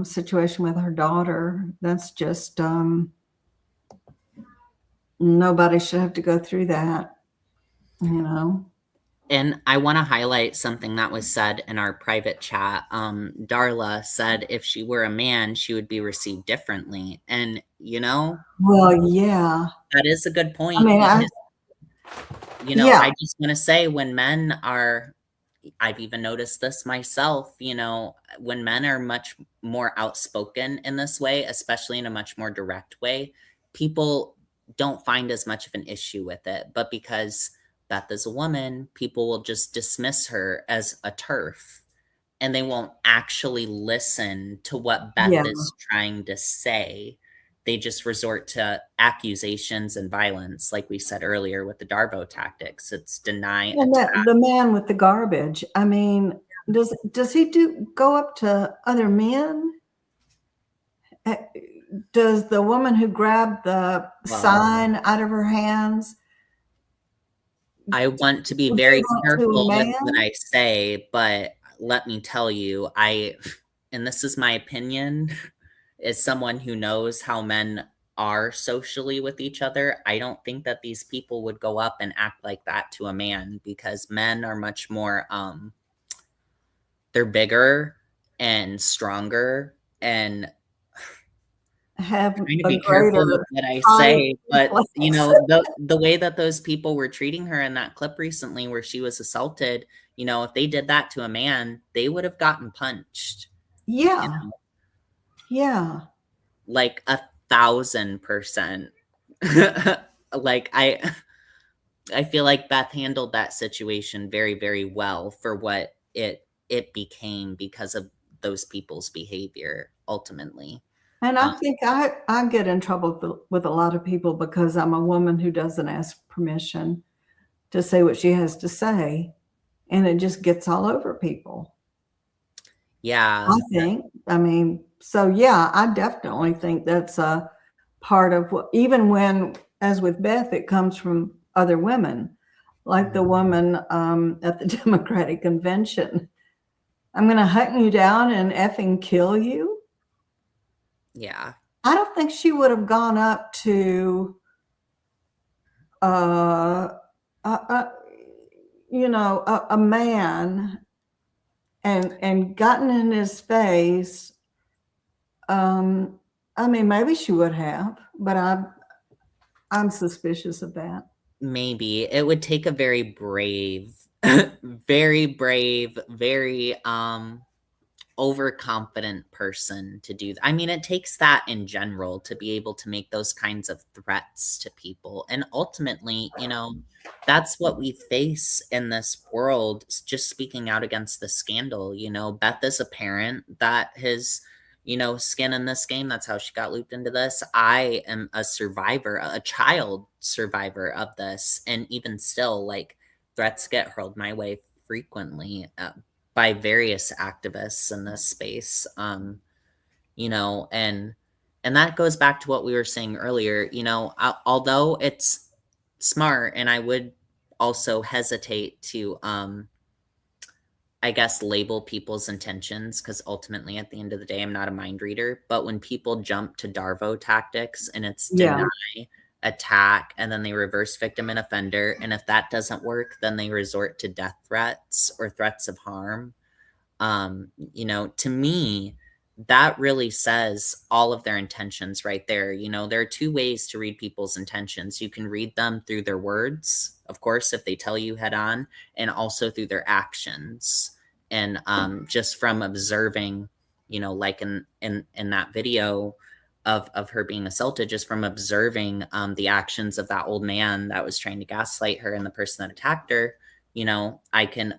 situation with her daughter. That's just, nobody should have to go through that, And I want to highlight something that was said in our private chat. Darla said if she were a man, she would be received differently. And, well, yeah, that is a good point. I mean, I just want to say, when men are, I've even noticed this myself, when men are much more outspoken in this way, especially in a much more direct way, people don't find as much of an issue with it. But because Beth is a woman, people will just dismiss her as a TERF, and they won't actually listen to what Beth is trying to say. they just resort to accusations and violence, like we said earlier with the Darbo tactics. It's deny, And attack. the man with the garbage. I mean, does he go up to other men? Does the woman who grabbed the sign out of her hands? I want to be do very that to a careful with man? what I say, but let me tell you, and this is my opinion, as someone who knows how men are socially with each other, I don't think that these people would go up and act like that to a man, because men are much more, they're bigger and stronger, and Have trying to a be careful with greater what I fight say, but reflex. the way that those people were treating her in that clip recently where she was assaulted, if they did that to a man, they would have gotten punched. Yeah. Yeah. Like 1,000%. Like I feel like Beth handled that situation very, very well for what it became because of those people's behavior ultimately. And I think I get in trouble with a lot of people because I'm a woman who doesn't ask permission to say what she has to say. And it just gets all over people. Yeah. I think. I mean, so yeah, I definitely think that's a part of what, even when, as with Beth, it comes from other women, like the woman at the Democratic convention. I'm going to hunt you down and effing kill you. Yeah. I don't think she would have gone up to, a man and gotten in his face. I mean, maybe she would have, but I'm suspicious of that. Maybe it would take a very brave, very overconfident person to do that. I mean, it takes that in general to be able to make those kinds of threats to people. And ultimately, that's what we face in this world, just speaking out against the scandal. Beth is a parent that has, skin in this game. That's how she got looped into this. I am a survivor, a child survivor of this. And even still, like, threats get hurled my way frequently by various activists in this space. And that goes back to what we were saying earlier, although it's smart, and I would also hesitate to, I guess, label people's intentions, because ultimately at the end of the day, I'm not a mind reader. But when people jump to Darvo tactics and it's deny, attack, and then they reverse victim and offender, and if that doesn't work, then they resort to death threats or threats of harm. To me, that really says all of their intentions right there. There are two ways to read people's intentions. You can read them through their words, of course, if they tell you head on, and also through their actions. And just from observing, like in that video of her being assaulted, just from observing the actions of that old man that was trying to gaslight her and the person that attacked her, I can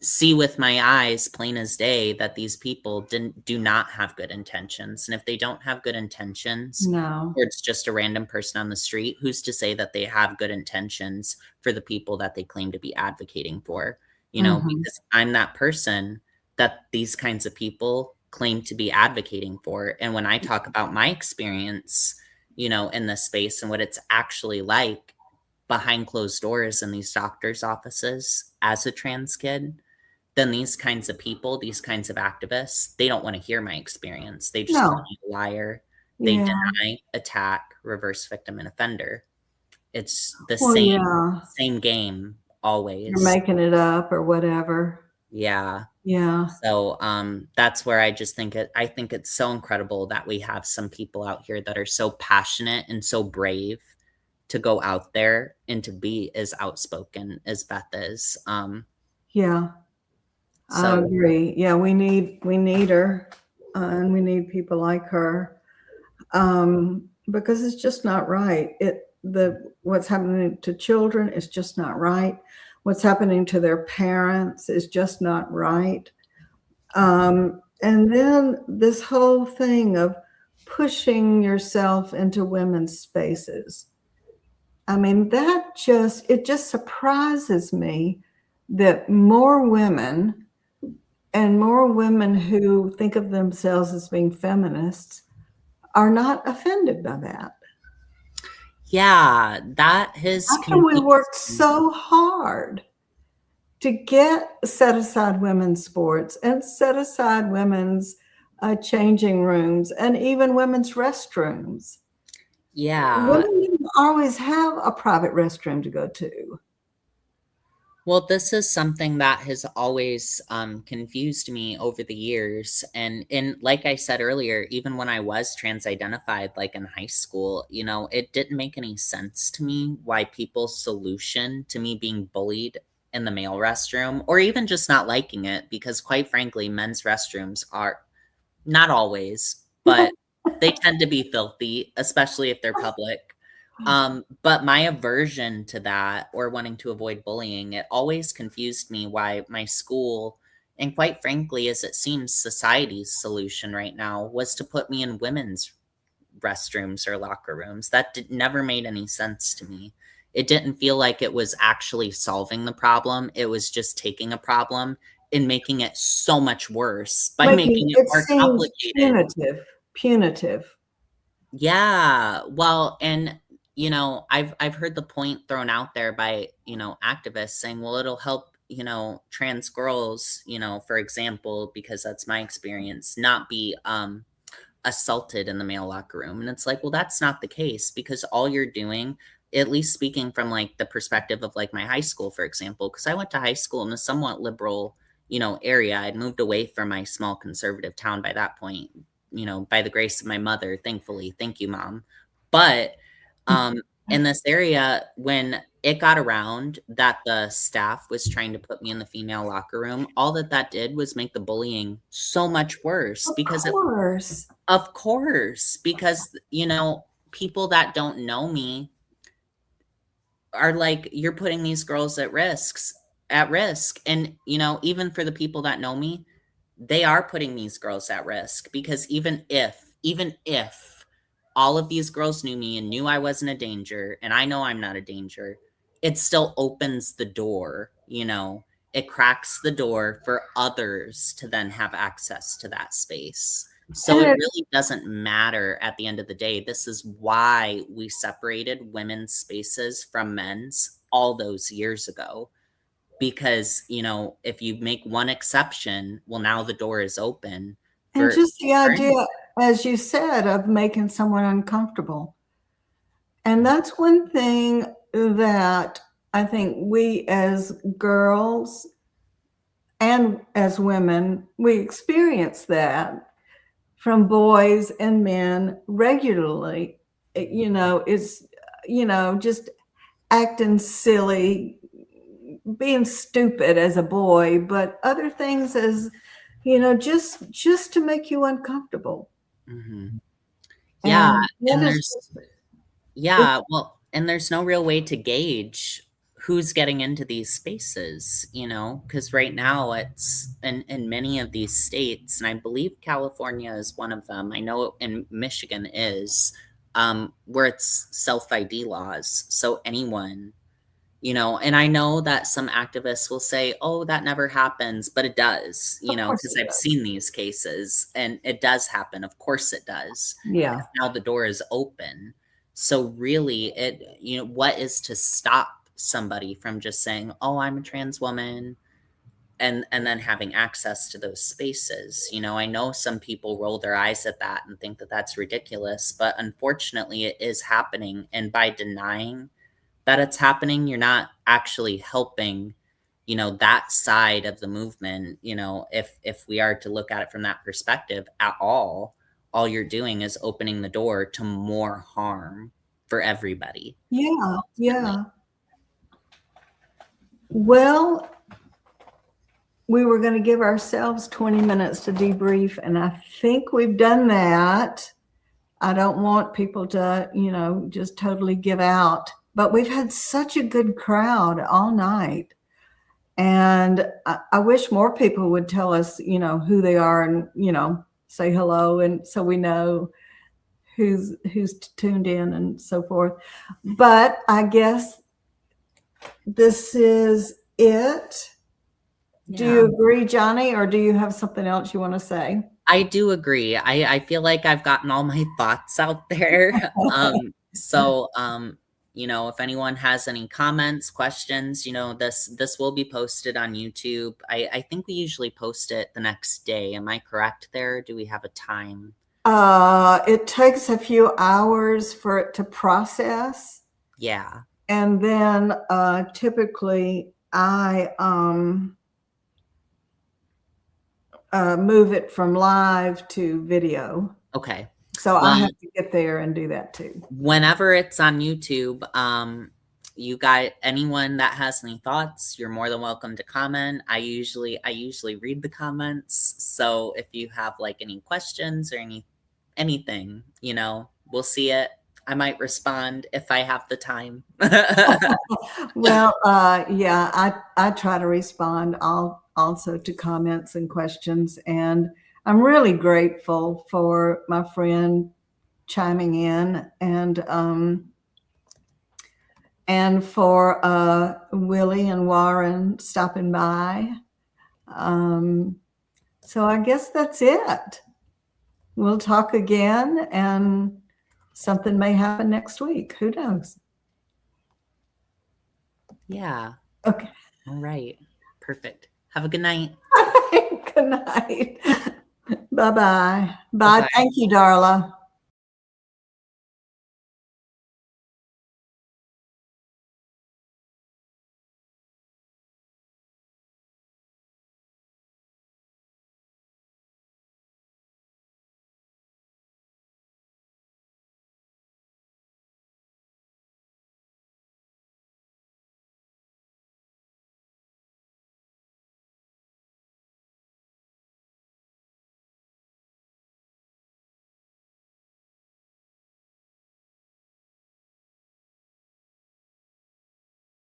see with my eyes plain as day that these people do not have good intentions. And if they don't have good intentions, No. or it's just a random person on the street, who's to say that they have good intentions for the people that they claim to be advocating for? Because I'm that person that these kinds of people claim to be advocating for. And when I talk about my experience, in this space and what it's actually like behind closed doors in these doctors' offices as a trans kid, then these kinds of people, these kinds of activists, they don't want to hear my experience. They just call me a liar. They deny, attack, reverse victim, and offender. It's the same game always. You're making it up or whatever. Yeah. Yeah. So that's where I just think I think it's so incredible that we have some people out here that are so passionate and so brave to go out there and to be as outspoken as Beth is. Yeah. I agree. Yeah, we need her, and we need people like her, because it's just not right. What's happening to children is just not right. What's happening to their parents is just not right. And then this whole thing of pushing yourself into women's spaces. I mean, it just surprises me that more women who think of themselves as being feminists are not offended by that. Yeah, that has How can we work so hard to set aside women's sports and set aside women's changing rooms and even women's restrooms? Yeah. Women didn't always have a private restroom to go to. Well, this is something that has always confused me over the years. And like I said earlier, even when I was trans identified, like in high school, it didn't make any sense to me why people's solution to me being bullied in the male restroom, or even just not liking it, because quite frankly, men's restrooms are not always, but they tend to be filthy, especially if they're public. But my aversion to that, or wanting to avoid bullying, it always confused me why my school, and quite frankly, as it seems society's solution right now, was to put me in women's restrooms or locker rooms. That never made any sense to me. It didn't feel like it was actually solving the problem. It was just taking a problem and making it so much worse by making it more complicated. Punitive. Yeah. Well, and I've heard the point thrown out there by, activists saying, well, it'll help, trans girls, for example, because that's my experience, not be assaulted in the male locker room. And it's like, well, that's not the case, because all you're doing, at least speaking from like the perspective of like my high school, for example, because I went to high school in a somewhat liberal, area. I'd moved away from my small conservative town by that point, by the grace of my mother, thankfully. Thank you, Mom. But in this area, when it got around that the staff was trying to put me in the female locker room, all that did was make the bullying so much worse. Of course, because, people that don't know me are like, you're putting these girls at risk. And, even for the people that know me, they are putting these girls at risk, because even if all of these girls knew me and knew I wasn't a danger, and I know I'm not a danger, it still opens the door, it cracks the door for others to then have access to that space. So it really doesn't matter at the end of the day. This is why we separated women's spaces from men's all those years ago. Because, if you make one exception, well, now the door is open. And just the idea, as you said, of making someone uncomfortable. And that's one thing that I think we as girls and as women, we experience that from boys and men regularly, is, just acting silly, being stupid as a boy, but other things as, just to make you uncomfortable. Mm-hmm. Yeah. And there's no real way to gauge who's getting into these spaces, because right now it's in many of these states, and I believe California is one of them. I know in Michigan is, where it's self-ID laws. So anyone, and I know that some activists will say, oh, that never happens, but it does, because I've seen these cases and it does happen. Of course it does. Yeah. Now the door is open. So really what is to stop somebody from just saying, oh, I'm a trans woman, and then having access to those spaces? I know some people roll their eyes at that and think that that's ridiculous, but unfortunately it is happening. And by denying that it's happening, you're not actually helping, that side of the movement. If we are to look at it from that perspective at all you're doing is opening the door to more harm for everybody. Yeah. Well, we were going to give ourselves 20 minutes to debrief, and I think we've done that. I don't want people to, just totally give out, but we've had such a good crowd all night. And I wish more people would tell us, who they are, and, say hello. And so we know, who's tuned in and so forth. But I guess this is it. Do you agree, Johnny, or do you have something else you want to say? I do agree. I feel like I've gotten all my thoughts out there. You know, if anyone has any comments, questions, you know, this will be posted on YouTube. I think we usually post it the next day. Am I correct there? Do we have a time? It takes a few hours for it to process. Yeah. And then typically I move it from live to video. Okay. So I have to get there and do that too. Whenever it's on YouTube, you guys, anyone that has any thoughts, you're more than welcome to comment. I usually read the comments. So if you have like any questions or anything, you know, we'll see it. I might respond if I have the time. Well, yeah, I try to respond also to comments and questions, and I'm really grateful for my friend chiming in and for Willie and Warren stopping by. So I guess that's it. We'll talk again, and something may happen next week. Who knows? Yeah. Okay. All right. Perfect. Have a good night. Good night. Bye-bye. Bye. Thank you, Darla.